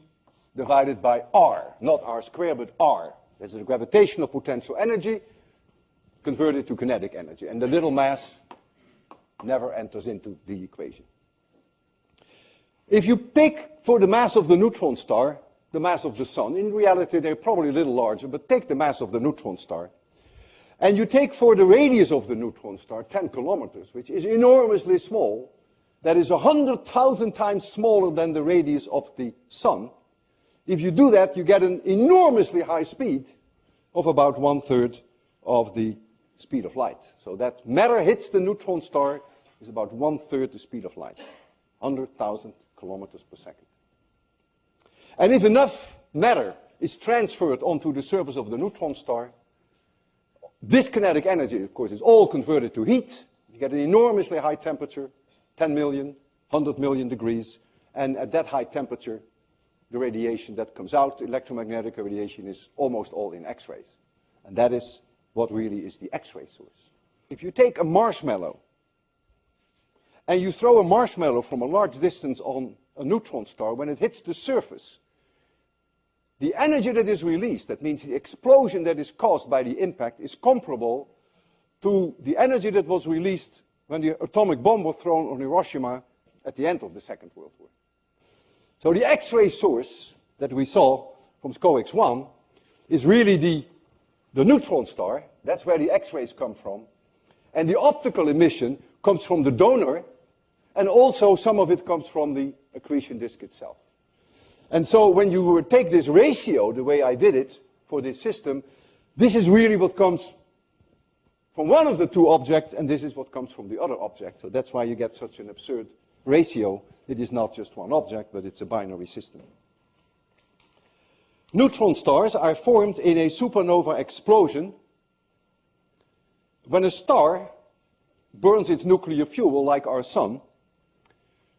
divided by r. Not r squared, but r. This is the gravitational potential energy converted to kinetic energy. And the little mass never enters into the equation. If you pick for the mass of the neutron star, the mass of the sun, in reality they're probably a little larger, but take the mass of the neutron star, and you take for the radius of the neutron star 10 kilometers, which is enormously small, that is 100,000 times smaller than the radius of the sun. If you do that, you get an enormously high speed of about 1/3 of the speed of light. So that matter hits the neutron star is about 1/3 the speed of light, 100,000 kilometers per second. And if enough matter is transferred onto the surface of the neutron star, this kinetic energy, of course, is all converted to heat. You get an enormously high temperature, 10 million, 100 million degrees, and at that high temperature, the radiation that comes out, electromagnetic radiation, is almost all in X-rays. And that is what really is the X-ray source. If you take a marshmallow, and you throw a marshmallow from a large distance on a neutron star, when it hits the surface, the energy that is released, that means the explosion that is caused by the impact, is comparable to the energy that was released when the atomic bomb was thrown on Hiroshima at the end of the Second World War. So the X-ray source that we saw from SCOEX-1 is really the neutron star. That's where the X-rays come from. And the optical emission comes from the donor, and also some of it comes from the accretion disk itself. And so when you take this ratio, the way I did it for this system, this is really what comes from one of the two objects, and this is what comes from the other object. So that's why you get such an absurd ratio. It is not just one object, but it's a binary system. Neutron stars are formed in a supernova explosion when a star burns its nuclear fuel, like our sun.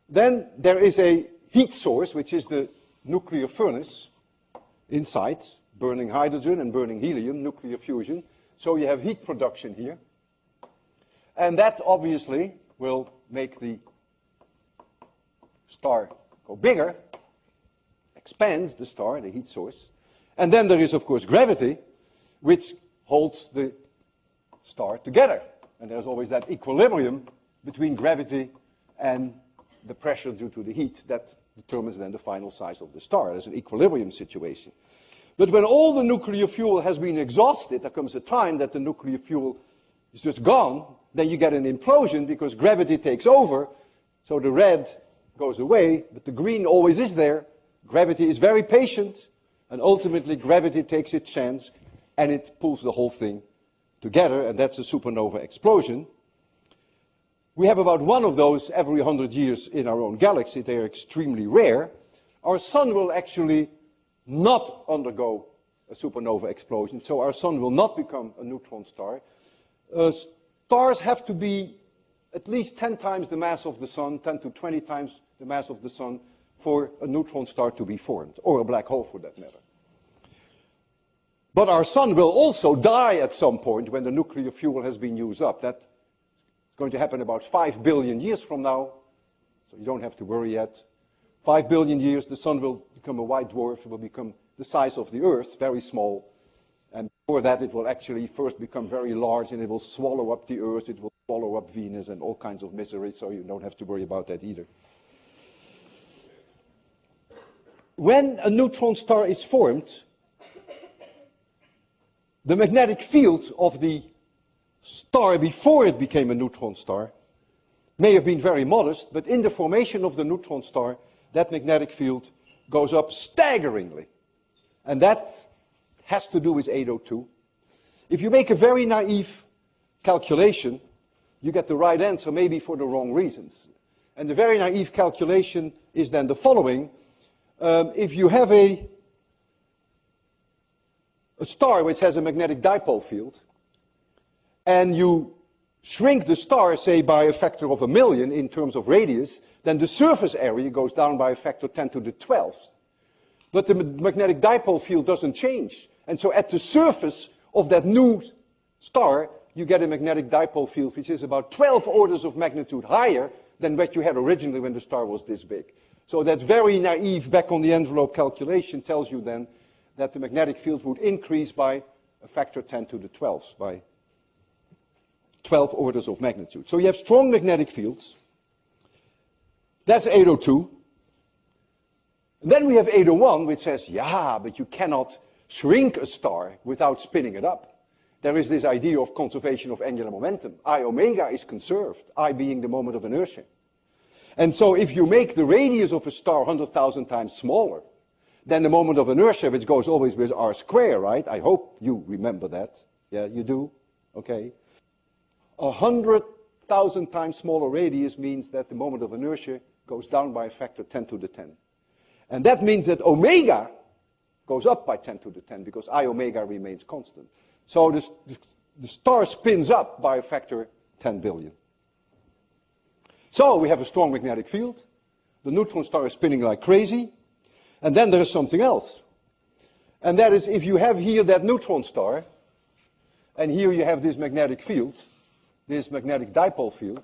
Then there is a heat source, which is the nuclear furnace inside, burning hydrogen and burning helium, nuclear fusion. So you have heat production here. And that obviously will make the star go bigger, expands the star, the heat source. And then there is, of course, gravity, which holds the star together. And there's always that equilibrium between gravity and the pressure due to the heat that determines then the final size of the star. There's an equilibrium situation. But when all the nuclear fuel has been exhausted, there comes a time that the nuclear fuel is just gone, then you get an implosion because gravity takes over. So the red goes away, but the green always is there. Gravity is very patient, and ultimately gravity takes its chance, and it pulls the whole thing together, and that's a supernova explosion. We have about one of those every 100 years in our own galaxy. They are extremely rare. Our sun will actually not undergo a supernova explosion, so our sun will not become a neutron star. Stars have to be at least 10 times the mass of the sun, 10 to 20 times the mass of the sun, for a neutron star to be formed, or a black hole for that matter. But our sun will also die at some point when the nuclear fuel has been used up. That's going to happen about 5 billion years from now. So you don't have to worry yet. 5 billion years, the sun will become a white dwarf. It will become the size of the Earth, very small. And before that, it will actually first become very large, and it will swallow up the Earth. It will swallow up Venus and all kinds of misery, so you don't have to worry about that either. When a neutron star is formed, the magnetic field of the star before it became a neutron star may have been very modest, but in the formation of the neutron star, that magnetic field goes up staggeringly. And that has to do with 802. If you make a very naive calculation, you get the right answer, maybe for the wrong reasons. And the very naive calculation is then the following. If you have a star which has a magnetic dipole field, and you shrink the star, say, by a factor of 1,000,000 in terms of radius, then the surface area goes down by a factor 10 to the 12th. But the magnetic dipole field doesn't change. And so at the surface of that new star, you get a magnetic dipole field which is about 12 orders of magnitude higher than what you had originally when the star was this big. So that very naive back-on-the-envelope calculation tells you then that the magnetic field would increase by a factor 10 to the 12th, by 12 orders of magnitude. So you have strong magnetic fields. That's 802. And then we have 801, which says, yeah, but you cannot shrink a star without spinning it up. There is this idea of conservation of angular momentum. I omega is conserved, I being the moment of inertia. And so if you make the radius of a star 100,000 times smaller, then the moment of inertia, which goes always with r squared, right? I hope you remember that. Yeah, you do? Okay. 100,000 times smaller radius means that the moment of inertia goes down by a factor 10 to the 10. And that means that omega goes up by 10 to the 10 because I omega remains constant. So the star spins up by a factor 10 billion. So we have a strong magnetic field. The neutron star is spinning like crazy. And then there is something else. And that is if you have here that neutron star, and here you have this magnetic field, this magnetic dipole field,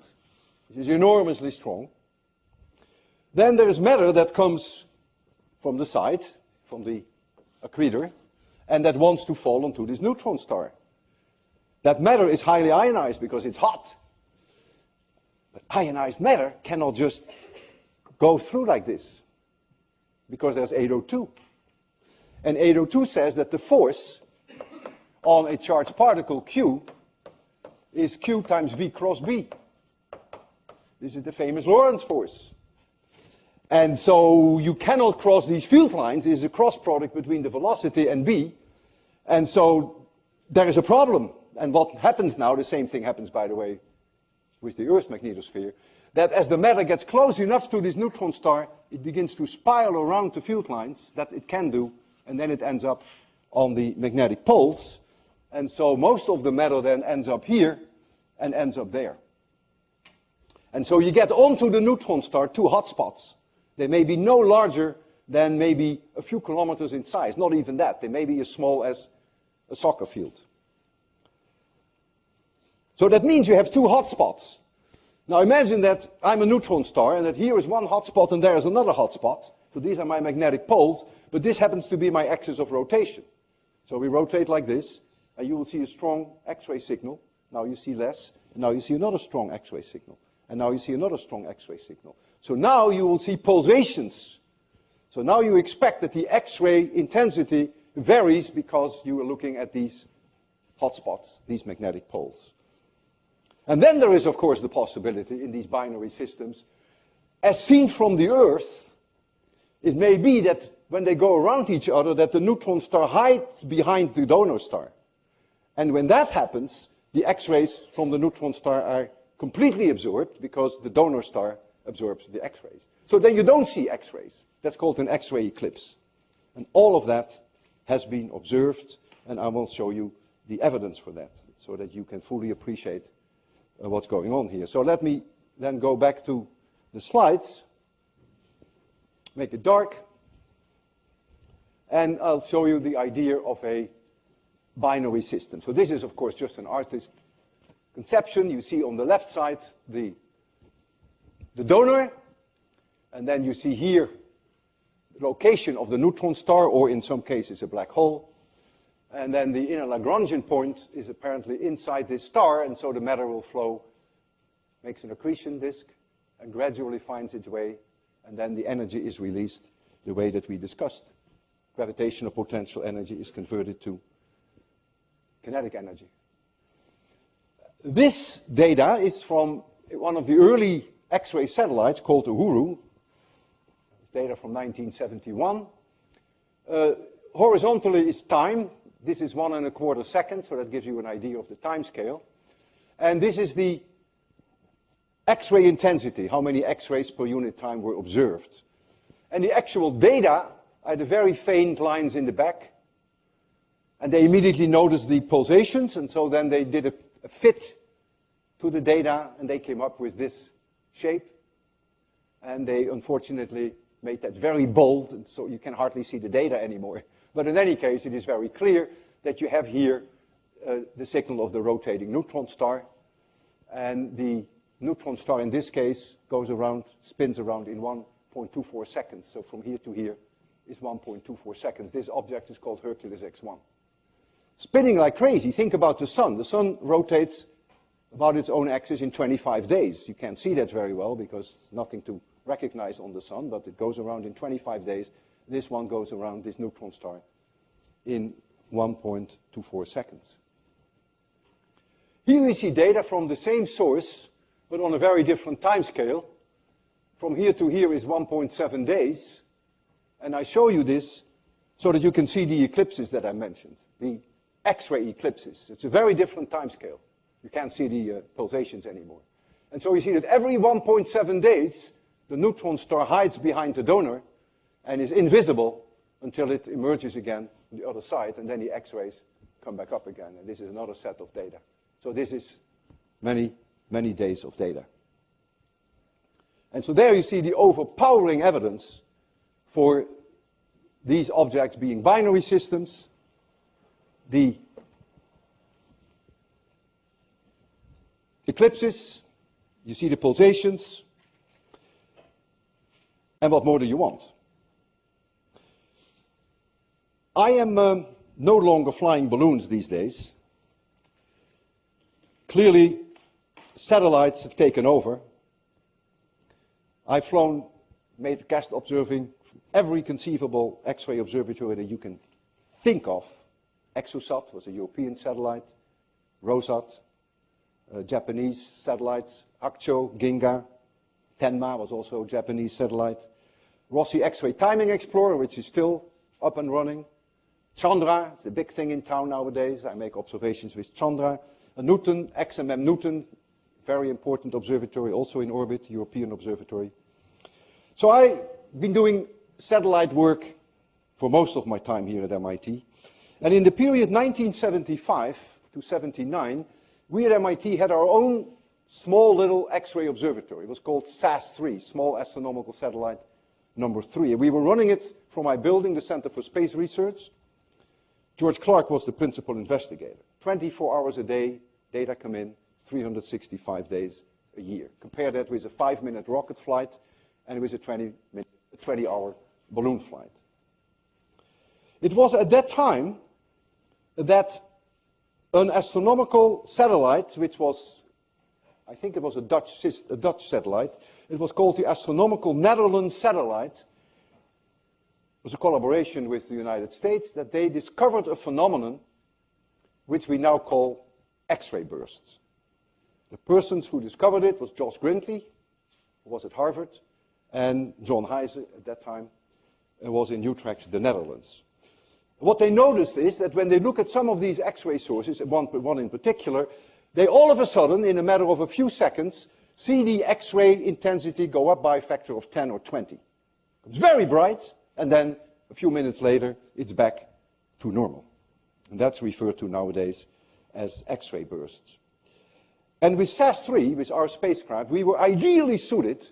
which is enormously strong, then there is matter that comes from the side, from the accretor, and that wants to fall onto this neutron star. That matter is highly ionized because it's hot. But ionized matter cannot just go through like this, because there's 802. And 802 says that the force on a charged particle Q is Q times V cross B. This is the famous Lorentz force. And so you cannot cross these field lines. It is a cross product between the velocity and B. And so there is a problem. And what happens now, the same thing happens, by the way, with the Earth's magnetosphere, that as the matter gets close enough to this neutron star, it begins to spiral around the field lines that it can do, and then it ends up on the magnetic poles. And so most of the matter then ends up here and ends up there. And so you get onto the neutron star two hotspots. They may be no larger than maybe a few kilometers in size, not even that. They may be as small as a soccer field. So that means you have two hotspots. Now imagine that I'm a neutron star and that here is one hotspot and there is another hotspot. So these are my magnetic poles, but this happens to be my axis of rotation. So we rotate like this, and you will see a strong X-ray signal. Now you see less, and now you see another strong X-ray signal. And now you see another strong X-ray signal. So now you will see pulsations. So now you expect that the X-ray intensity varies because you are looking at these hotspots, these magnetic poles. And then there is, of course, the possibility in these binary systems, as seen from the Earth, it may be that when they go around each other, that the neutron star hides behind the donor star. And when that happens, the X-rays from the neutron star are completely absorbed because the donor star absorbs the X-rays. So then you don't see X-rays. That's called an X-ray eclipse. And all of that has been observed, and I will show you the evidence for that so that you can fully appreciate what's going on here. So let me then go back to the slides, make it dark, and I'll show you the idea of a binary system. So this is, of course, just an artist conception. You see on the left side the donor, And then you see here the location of the neutron star, or in some cases a black hole. And then the inner Lagrangian point is apparently inside this star, and so the matter will flow, makes an accretion disk, and gradually finds its way, and then the energy is released the way that we discussed. Gravitational potential energy is converted to kinetic energy. This data is from one of the early X-ray satellites called Uhuru. Data from 1971. Horizontally is time. This is 1¼ seconds, so that gives you an idea of the time scale. And this is the X-ray intensity, how many X-rays per unit time were observed. And the actual data are the very faint lines in the back. And they immediately noticed the pulsations, and so then they did a fit to the data, and they came up with this shape. And they unfortunately made that very bold, and so you can hardly see the data anymore. But in any case, it is very clear that you have here the signal of the rotating neutron star. And the neutron star in this case goes around, spins around in 1.24 seconds. So from here to here is 1.24 seconds. This object is called Hercules X1. Spinning like crazy. Think about the sun. The sun rotates about its own axis in 25 days. You can't see that very well because there's nothing to recognize on the sun, but it goes around in 25 days. This one goes around, this neutron star, in 1.24 seconds. Here we see data from the same source, but on a very different time scale. From here to here is 1.7 days. And I show you this so that you can see the eclipses that I mentioned, the X-ray eclipses. It's a very different time scale. You can't see the pulsations anymore. And so you see that every 1.7 days, the neutron star hides behind the donor and is invisible until it emerges again on the other side, and then the X-rays come back up again. And this is another set of data. So this is many, many days of data. And so there you see the overpowering evidence for these objects being binary systems. The eclipses, you see the pulsations, and what more do you want? I am no longer flying balloons these days. Clearly, satellites have taken over. I've flown, made guest observing from every conceivable X-ray observatory that you can think of. Exosat was a European satellite, Rosat, Japanese satellites, Akcho, Ginga, Tenma was also a Japanese satellite. Rossi X-ray Timing Explorer, which is still up and running. Chandra, it's a big thing in town nowadays. I make observations with Chandra. Newton, XMM Newton, very important observatory, also in orbit, European observatory. So I've been doing satellite work for most of my time here at MIT. And in the period 1975 to 79, we at MIT had our own small little X-ray observatory. It was called SAS-3, Small Astronomical Satellite number 3. And we were running it from my building, the Center for Space Research. George Clark was the principal investigator. 24 hours a day, data come in, 365 days a year. Compare that with a 5-minute rocket flight and with a 20-hour balloon flight. It was at that time that an astronomical satellite, which was, I think it was a Dutch satellite, it was called the Astronomical Netherlands Satellite. It was a collaboration with the United States that they discovered a phenomenon which we now call X-ray bursts. The persons who discovered it was Josh Grindley, who was at Harvard, and John Heise at that time was in Utrecht, the Netherlands. What they noticed is that when they look at some of these X-ray sources, one in particular, they all of a sudden, in a matter of a few seconds, see the X-ray intensity go up by a factor of 10 or 20. It's very bright, and then a few minutes later, it's back to normal. And that's referred to nowadays as X-ray bursts. And with SAS-3, with our spacecraft, we were ideally suited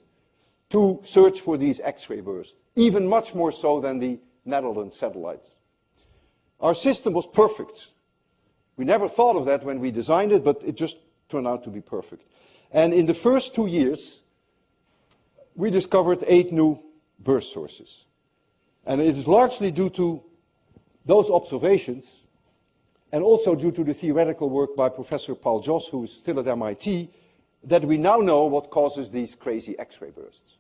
to search for these X-ray bursts, even much more so than the Netherlands satellites. Our system was perfect. We never thought of that when we designed it, but it just turned out to be perfect. And in the first 2 years, we discovered 8 new burst sources. And it is largely due to those observations and also due to the theoretical work by Professor Paul Joss, who is still at MIT, that we now know what causes these crazy X-ray bursts.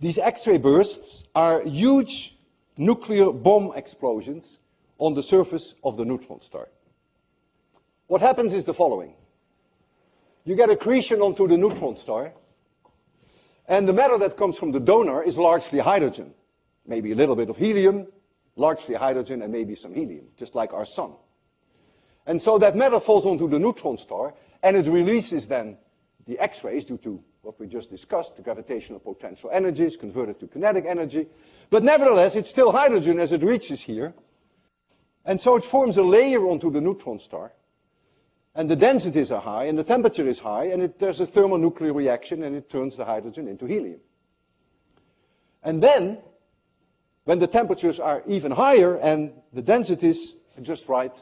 These X-ray bursts are huge nuclear bomb explosions on the surface of the neutron star. What happens is the following. You get accretion onto the neutron star, and the matter that comes from the donor is largely hydrogen, maybe a little bit of helium, largely hydrogen, and maybe some helium, just like our sun. And so that matter falls onto the neutron star, and it releases then the X-rays due to what we just discussed, the gravitational potential energy is converted to kinetic energy. But nevertheless, it's still hydrogen as it reaches here. And so it forms a layer onto the neutron star. And the densities are high, and the temperature is high, and there's a thermonuclear reaction, and it turns the hydrogen into helium. And then, when the temperatures are even higher and the densities are just right,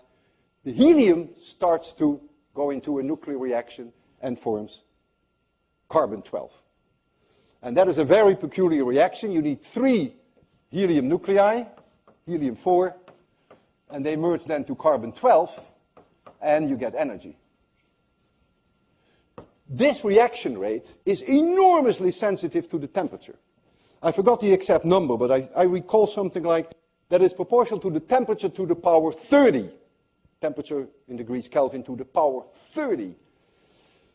the helium starts to go into a nuclear reaction and forms carbon-12. And that is a very peculiar reaction. You need 3 helium nuclei, helium-4, and they merge then to carbon-12, and you get energy. This reaction rate is enormously sensitive to the temperature. I forgot the exact number, but I recall something like that is proportional to the temperature to the power 30. Temperature in degrees Kelvin to the power 30.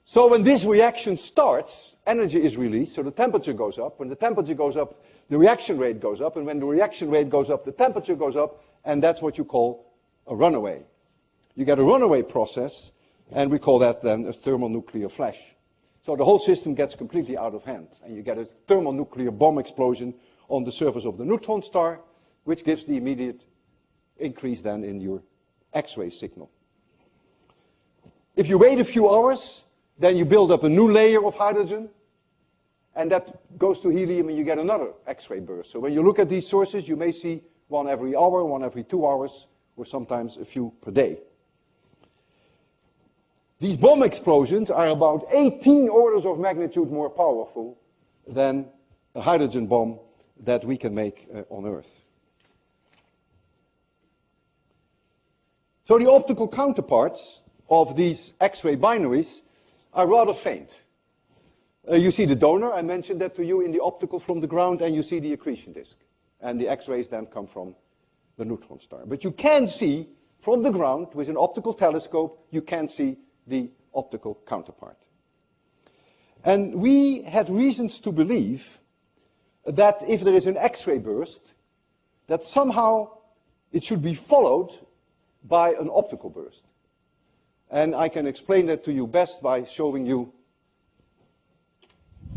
So when this reaction starts, energy is released, so the temperature goes up. When the temperature goes up, the reaction rate goes up, and when the reaction rate goes up, the temperature goes up, and that's what you call a runaway. You get a runaway process, and we call that then a thermonuclear flash. So the whole system gets completely out of hand, and you get a thermonuclear bomb explosion on the surface of the neutron star, which gives the immediate increase then in your X-ray signal. If you wait a few hours, then you build up a new layer of hydrogen, and that goes to helium, and you get another X-ray burst. So when you look at these sources, you may see one every hour, one every 2 hours, or sometimes a few per day. These bomb explosions are about 18 orders of magnitude more powerful than a hydrogen bomb that we can make on Earth. So the optical counterparts of these X-ray binaries are rather faint. You see the donor, I mentioned that to you in the optical from the ground, and you see the accretion disk. And the X-rays then come from the neutron star. But you can see from the ground, with an optical telescope, you can see the optical counterpart. And we had reasons to believe that if there is an X-ray burst, that somehow it should be followed by an optical burst. And I can explain that to you best by showing you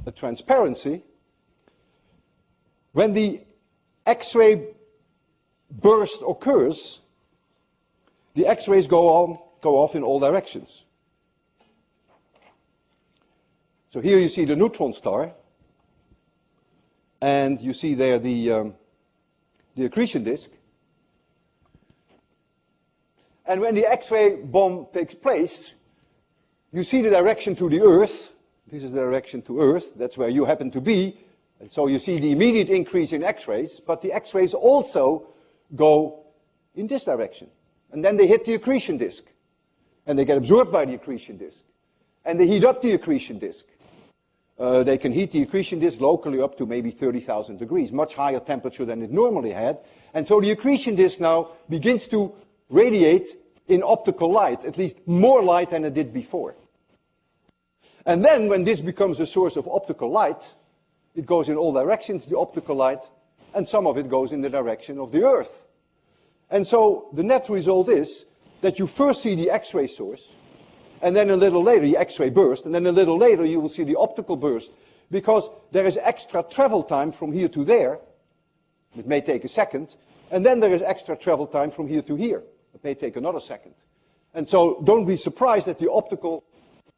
a transparency. When the X-ray burst occurs, the X-rays go off in all directions. So here you see the neutron star, and you see there the accretion disk. And when the X-ray bomb takes place, you see the direction to the Earth. This is the direction to Earth. That's where you happen to be. And so you see the immediate increase in X-rays, but the X-rays also go in this direction. And then they hit the accretion disk. And they get absorbed by the accretion disk. And they heat up the accretion disk. They can heat the accretion disk locally up to maybe 30,000 degrees, much higher temperature than it normally had. And so the accretion disk now begins to radiate in optical light, at least more light than it did before. And then when this becomes a source of optical light, it goes in all directions, the optical light, and some of it goes in the direction of the Earth. And so the net result is that you first see the X-ray source, and then a little later the X-ray burst, and then a little later you will see the optical burst, because there is extra travel time from here to there. It may take a second, and then there is extra travel time from here to here. It may take another second. And so don't be surprised that the optical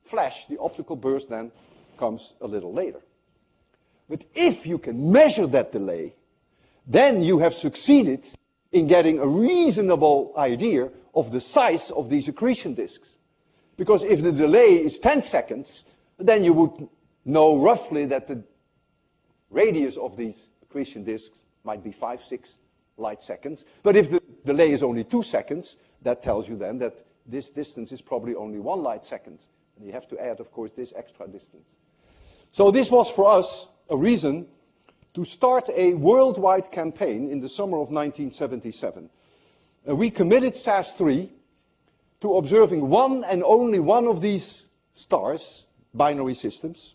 flash, the optical burst then comes a little later. But if you can measure that delay, then you have succeeded in getting a reasonable idea of the size of these accretion disks. Because if the delay is 10 seconds, then you would know roughly that the radius of these accretion disks might be 5, 6 light seconds. But if the delay is only 2 seconds, that tells you then that this distance is probably only 1 light second. And you have to add, of course, this extra distance. So this was for us a reason to start a worldwide campaign in the summer of 1977. We committed SAS3 to observing one and only one of these stars, binary systems.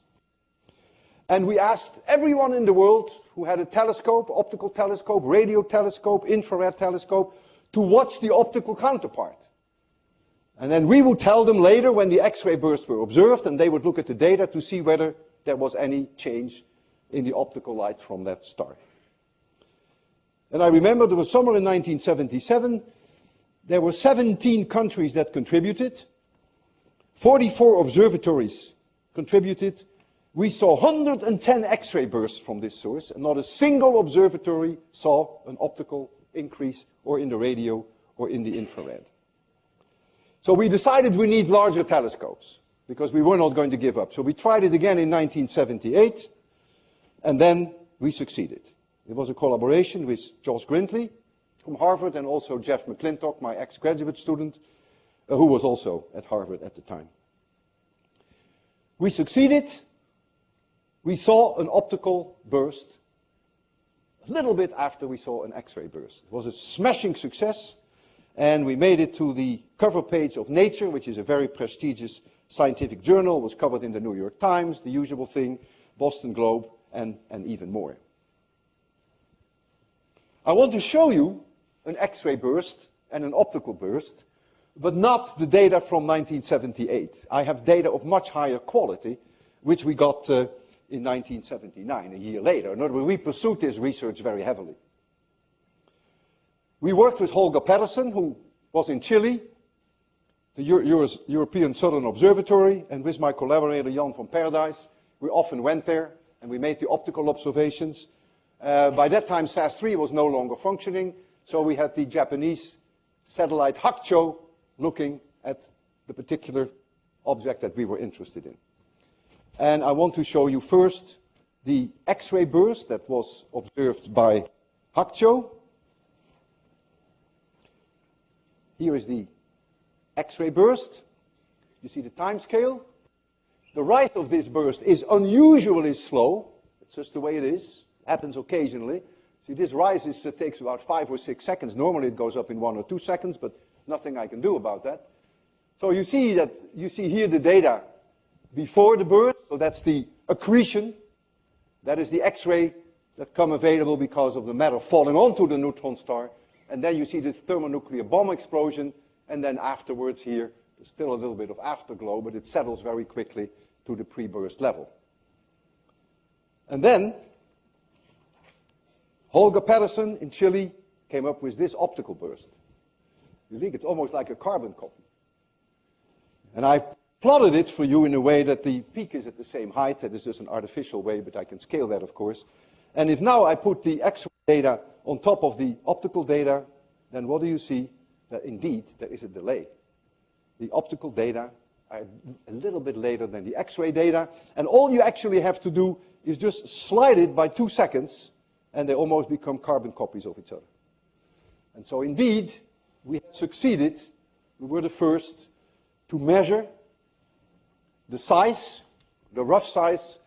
And we asked everyone in the world who had a telescope, optical telescope, radio telescope, infrared telescope, to watch the optical counterpart. And then we would tell them later when the X-ray bursts were observed, and they would look at the data to see whether there was any change in the optical light from that star. And I remember there was summer in 1977. There were 17 countries that contributed. 44 observatories contributed. We saw 110 X-ray bursts from this source, and not a single observatory saw an optical increase or in the radio or in the infrared. So we decided we need larger telescopes because we were not going to give up. So we tried it again in 1978, and then we succeeded. It was a collaboration with Josh Grindley from Harvard and also Jeff McClintock, my ex-graduate student, who was also at Harvard at the time. We succeeded. We saw an optical burst a little bit after we saw an X-ray burst. It was a smashing success, and we made it to the cover page of Nature, which is a very prestigious scientific journal. It was covered in the New York Times, the usual thing, Boston Globe, and even more. I want to show you an X-ray burst and an optical burst, but not the data from 1978. I have data of much higher quality, which we got in 1979, a year later. In other words, we pursued this research very heavily. We worked with Holger Pedersen, who was in Chile, the European Southern Observatory, and with my collaborator Jan van Paradise. We often went there, and we made the optical observations. By that time, SAS3 was no longer functioning, so we had the Japanese satellite Hakuchou looking at the particular object that we were interested in. And I want to show you first the X-ray burst that was observed by Hakuchou. Here is the X-ray burst. You see the time scale. The rise of this burst is unusually slow. It's just the way it is. It happens occasionally. See, this rise takes about 5 or 6 seconds. Normally it goes up in 1 or 2 seconds, but nothing I can do about that. So you see here the data before the burst. So that's the accretion. That is the X-ray that come available because of the matter falling onto the neutron star. And then you see the thermonuclear bomb explosion. And then afterwards here, there's still a little bit of afterglow, but it settles very quickly to the pre-burst level. And then Holger Pedersen in Chile came up with this optical burst. You think it's almost like a carbon copy. And I plotted it for you in a way that the peak is at the same height. That is just an artificial way, but I can scale that, of course. And if now I put the X-ray data on top of the optical data, then what do you see? That indeed there is a delay. The optical data are a little bit later than the X-ray data, and all you actually have to do is just slide it by 2 seconds, and they almost become carbon copies of each other. And so indeed, we had succeeded. We were the first to measure the size, the rough size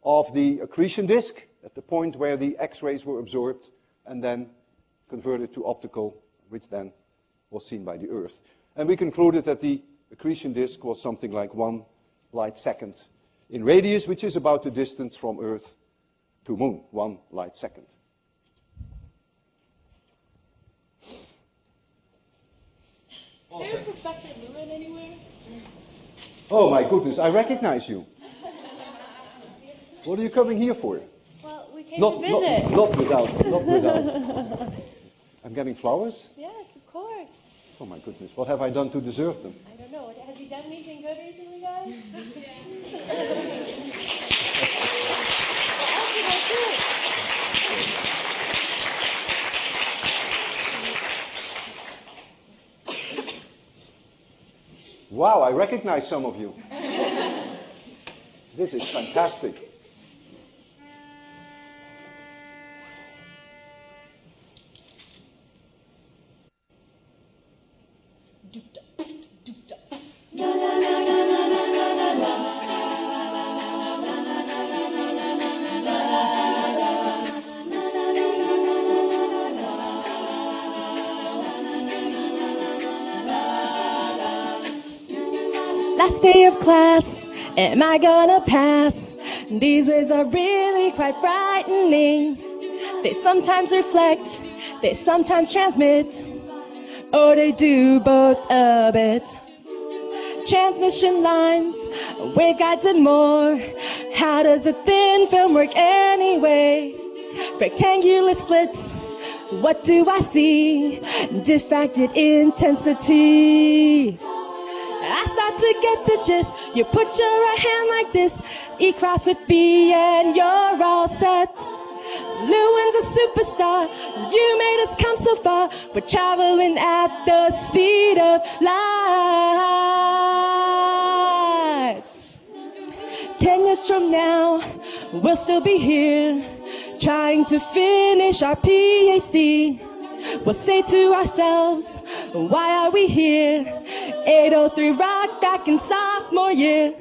of the accretion disk at the point where the X-rays were absorbed and then converted to optical, which then was seen by the Earth. And we concluded that the accretion disk was something like 1 light second in radius, which is about the distance from Earth to Moon, 1 light second. Is there a Professor Lewin anywhere? Oh my goodness, I recognize you. What are you coming here for? Well, we came to visit. Not without. I'm getting flowers? Yes, of course. Oh my goodness, what have I done to deserve them? I don't know. Has he done anything good recently, guys? Wow, I recognize some of you. This is fantastic. Last day of class, am I gonna pass? These words are really quite frightening. They sometimes reflect, they sometimes transmit, or they do both a bit. Transmission lines, waveguides and more. How does a thin film work anyway? Rectangular splits, what do I see? Diffracted intensity. I start to get the gist. You put your right hand like this, E cross with B and you're all set. Lewin's a superstar, you made us come so far. We're traveling at the speed of light. 10 years from now, we'll still be here, trying to finish our PhD. We'll say to ourselves, why are we here? 803 rock back in sophomore year.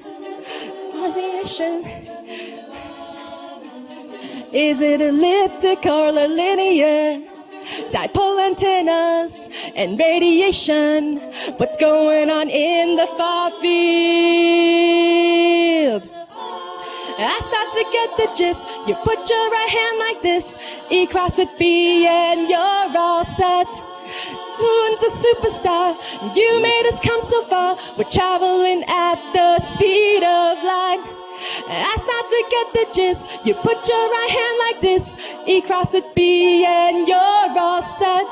Is it elliptical or linear? Dipole antennas and radiation. What's going on in the far field? I start to get the gist. You put your right hand like this, E cross with B and you're all set. Lewin's a superstar, you made us come so far. We're traveling at the speed of light. I start to get the gist. You put your right hand like this, E cross with B and you're all set.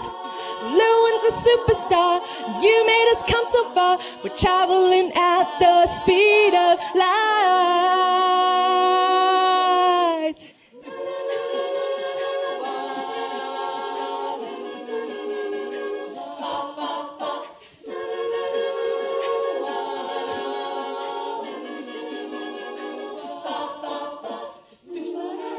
Lewin's a superstar, you made us come so far. We're traveling at the speed of light.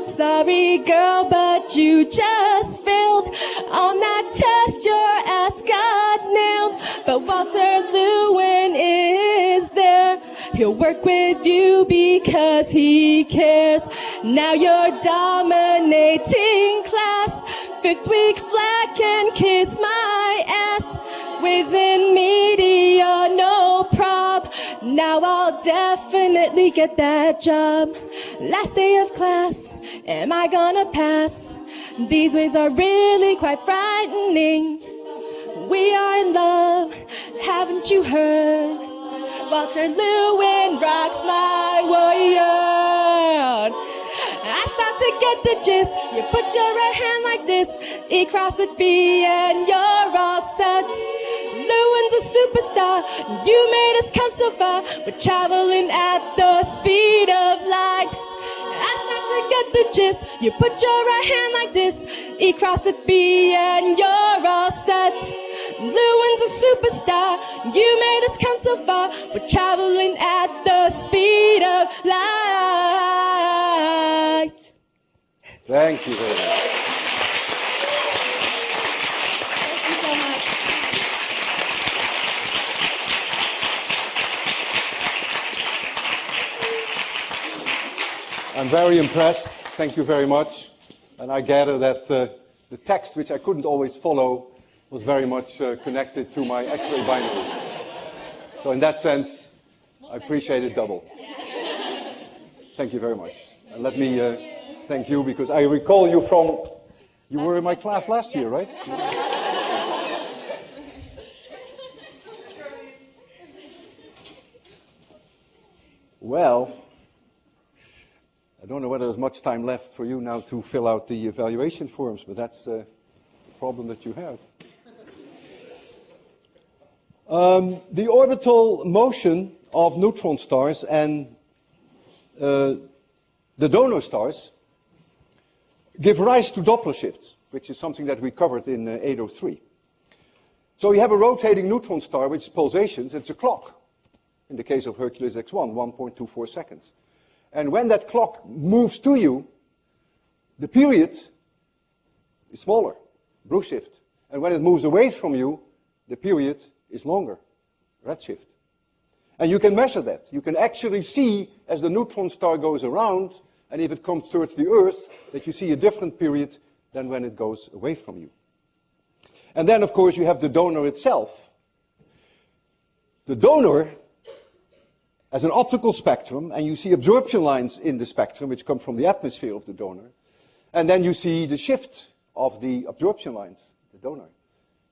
Sorry, girl, but you just failed on that test. Your ass got nailed. But Walter Lewin is there. He'll work with you because he cares. Now you're dominating class. 5th week flat can kiss my ass. Waves in media, no prob. Now I'll definitely get that job. Last day of class, am I gonna pass? These waves are really quite frightening. We are in love, haven't you heard? Walter Lewin rocks my world. I start to get the gist. You put your right hand like this, E cross with B and you're all set. Lewin's a superstar, you made us come so far. We're traveling at the speed of light. I start to get the gist. You put your right hand like this, E cross with B and you're all set. Lewin's a superstar, you made us come so far. We're traveling at the speed of light. Thank you very much. Thank you so much. I'm very impressed. Thank you very much. And I gather that the text, which I couldn't always follow, was very much connected to my X-ray binaries. So in that sense, I appreciate it double. Thank you very much. And let me thank you, because I recall you from, you were in my class last year, right? Well, I don't know whether there's much time left for you now to fill out the evaluation forms, but that's a problem that you have. The orbital motion of neutron stars and the donor stars give rise to Doppler shifts, which is something that we covered in 803. So you have a rotating neutron star which pulsations. It's a clock. In the case of Hercules X1, 1.24 seconds. And when that clock moves to you, the period is smaller, blue shift. And when it moves away from you, the period is longer, redshift. And you can measure that. You can actually see as the neutron star goes around, and if it comes towards the Earth, that you see a different period than when it goes away from you. And then, of course, you have the donor itself. The donor has an optical spectrum, and you see absorption lines in the spectrum, which come from the atmosphere of the donor. And then you see the shift of the absorption lines, the donor.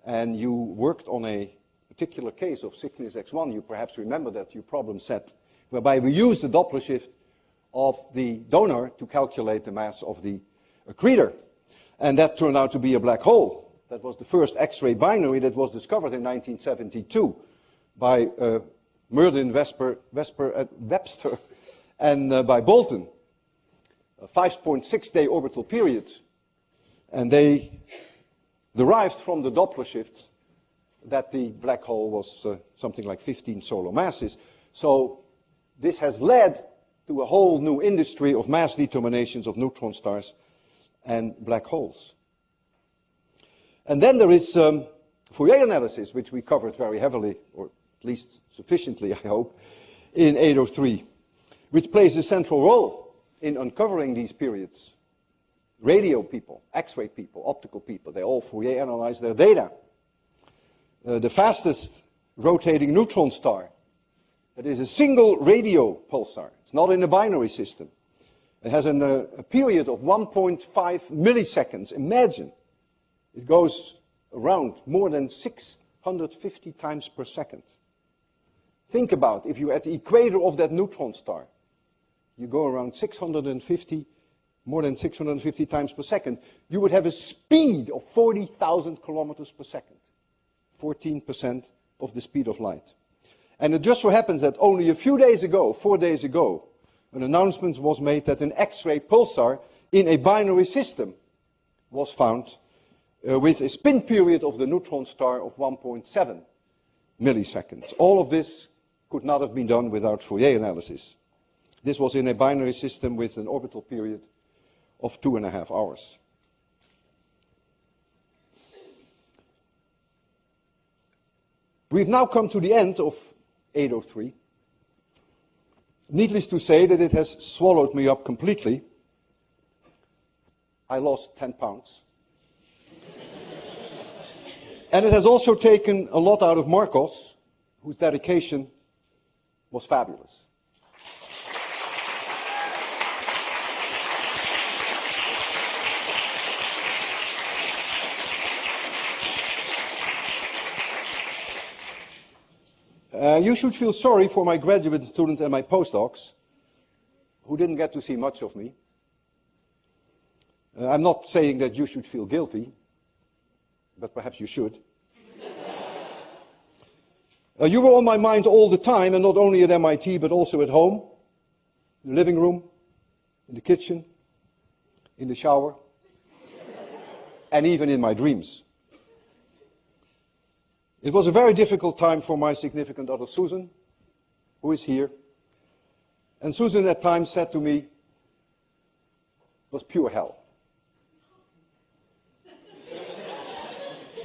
And you worked on a particular case of Cygnus X1. You perhaps remember that, your problem set, whereby we used the Doppler shift of the donor to calculate the mass of the accretor. And that turned out to be a black hole. That was the first X-ray binary that was discovered in 1972 by Murden, Webster, and by Bolton. A 5.6-day orbital period. And they derived from the Doppler shift that the black hole was something like 15 solar masses. So this has led to a whole new industry of mass determinations of neutron stars and black holes. And then there is Fourier analysis, which we covered very heavily, or at least sufficiently, I hope, in 803, which plays a central role in uncovering these periods. Radio people, X-ray people, optical people, they all Fourier analyze their data. The fastest rotating neutron star, that is a single radio pulsar. It's not in a binary system. It has a period of 1.5 milliseconds. Imagine. It goes around more than 650 times per second. Think about if you're at the equator of that neutron star. You go around more than 650 times per second. You would have a speed of 40,000 kilometers per second. 14% of the speed of light. And it just so happens that only a few days ago, 4 days ago, an announcement was made that an X-ray pulsar in a binary system was found with a spin period of the neutron star of 1.7 milliseconds. All of this could not have been done without Fourier analysis. This was in a binary system with an orbital period of 2.5 hours. We've now come to the end of 803. Needless to say that it has swallowed me up completely. I lost 10 pounds. And it has also taken a lot out of Marcos, whose dedication was fabulous. You should feel sorry for my graduate students and my postdocs, who didn't get to see much of me. I'm not saying that you should feel guilty, but perhaps you should. You were on my mind all the time, and not only at MIT, but also at home, in the living room, in the kitchen, in the shower, and even in my dreams. It was a very difficult time for my significant other, Susan, who is here. And Susan at times said to me, it was pure hell.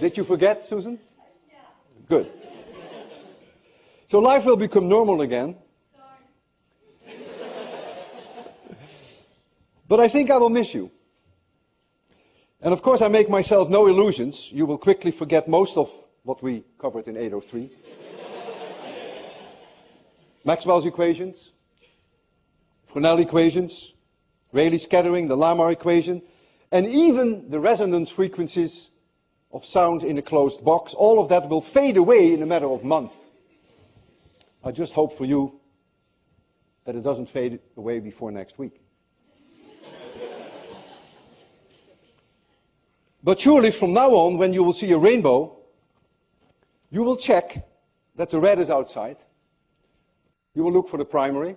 Did you forget, Susan? Yeah. Good. So life will become normal again. But I think I will miss you. And of course I make myself no illusions. You will quickly forget most of what we covered in 803. Maxwell's equations, Fresnel equations, Rayleigh scattering, the Lamar equation, and even the resonance frequencies of sound in a closed box. All of that will fade away in a matter of months. I just hope for you that it doesn't fade away before next week. But surely from now on, when you will see a rainbow, you will check that the red is outside. You will look for the primary.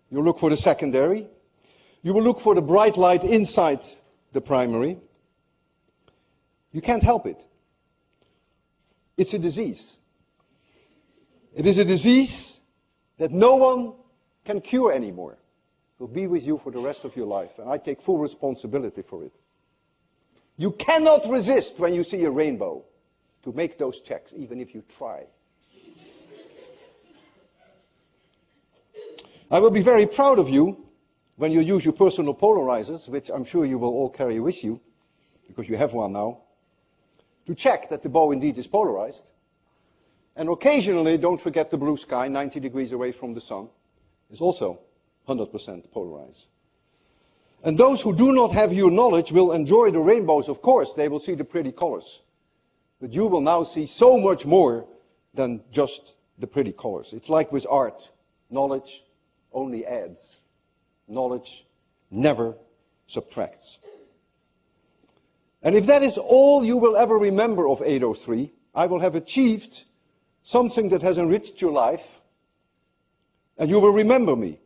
You will look for the secondary. You will look for the bright light inside the primary. You can't help it. It's a disease. It is a disease that no one can cure anymore. It will be with you for the rest of your life, and I take full responsibility for it. You cannot resist when you see a rainbow to make those checks, even if you try. I will be very proud of you when you use your personal polarizers, which I'm sure you will all carry with you, because you have one now, to check that the bow indeed is polarized. And occasionally, don't forget the blue sky, 90 degrees away from the sun, is also 100% polarized. And those who do not have your knowledge will enjoy the rainbows, of course. They will see the pretty colors. But you will now see so much more than just the pretty colors. It's like with art. Knowledge only adds. Knowledge never subtracts. And if that is all you will ever remember of 803, I will have achieved something that has enriched your life, and you will remember me.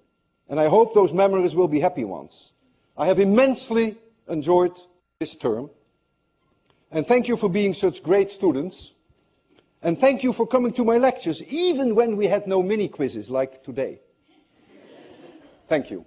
And I hope those memories will be happy ones. I have immensely enjoyed this term. And thank you for being such great students. And thank you for coming to my lectures, even when we had no mini quizzes like today. Thank you.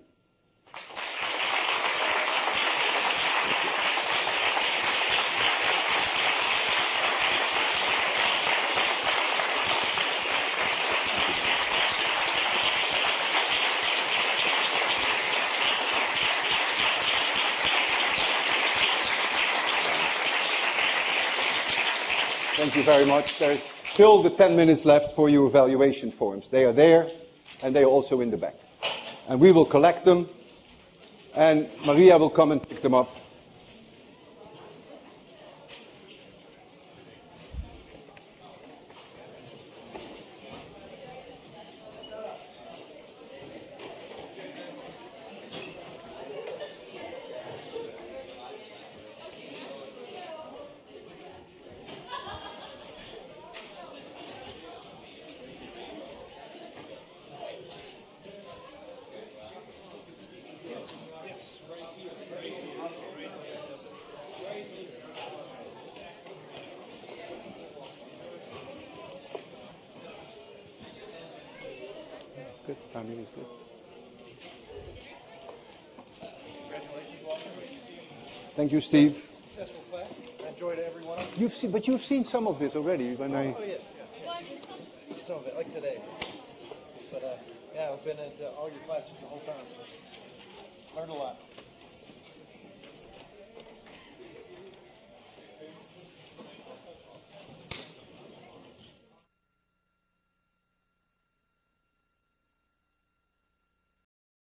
Thank you very much. There's still the 10 minutes left for your evaluation forms. They are there, and they are also in the back. And we will collect them, and Maria will come and pick them up. Good, timing is good. Congratulations, Walter. Thank you, Steve. Successful class. I enjoyed every one of them. You've seen some of this already when I. Oh, yeah. Some of it, like today. But, yeah, I've been at all your classes the whole time. Learned a lot.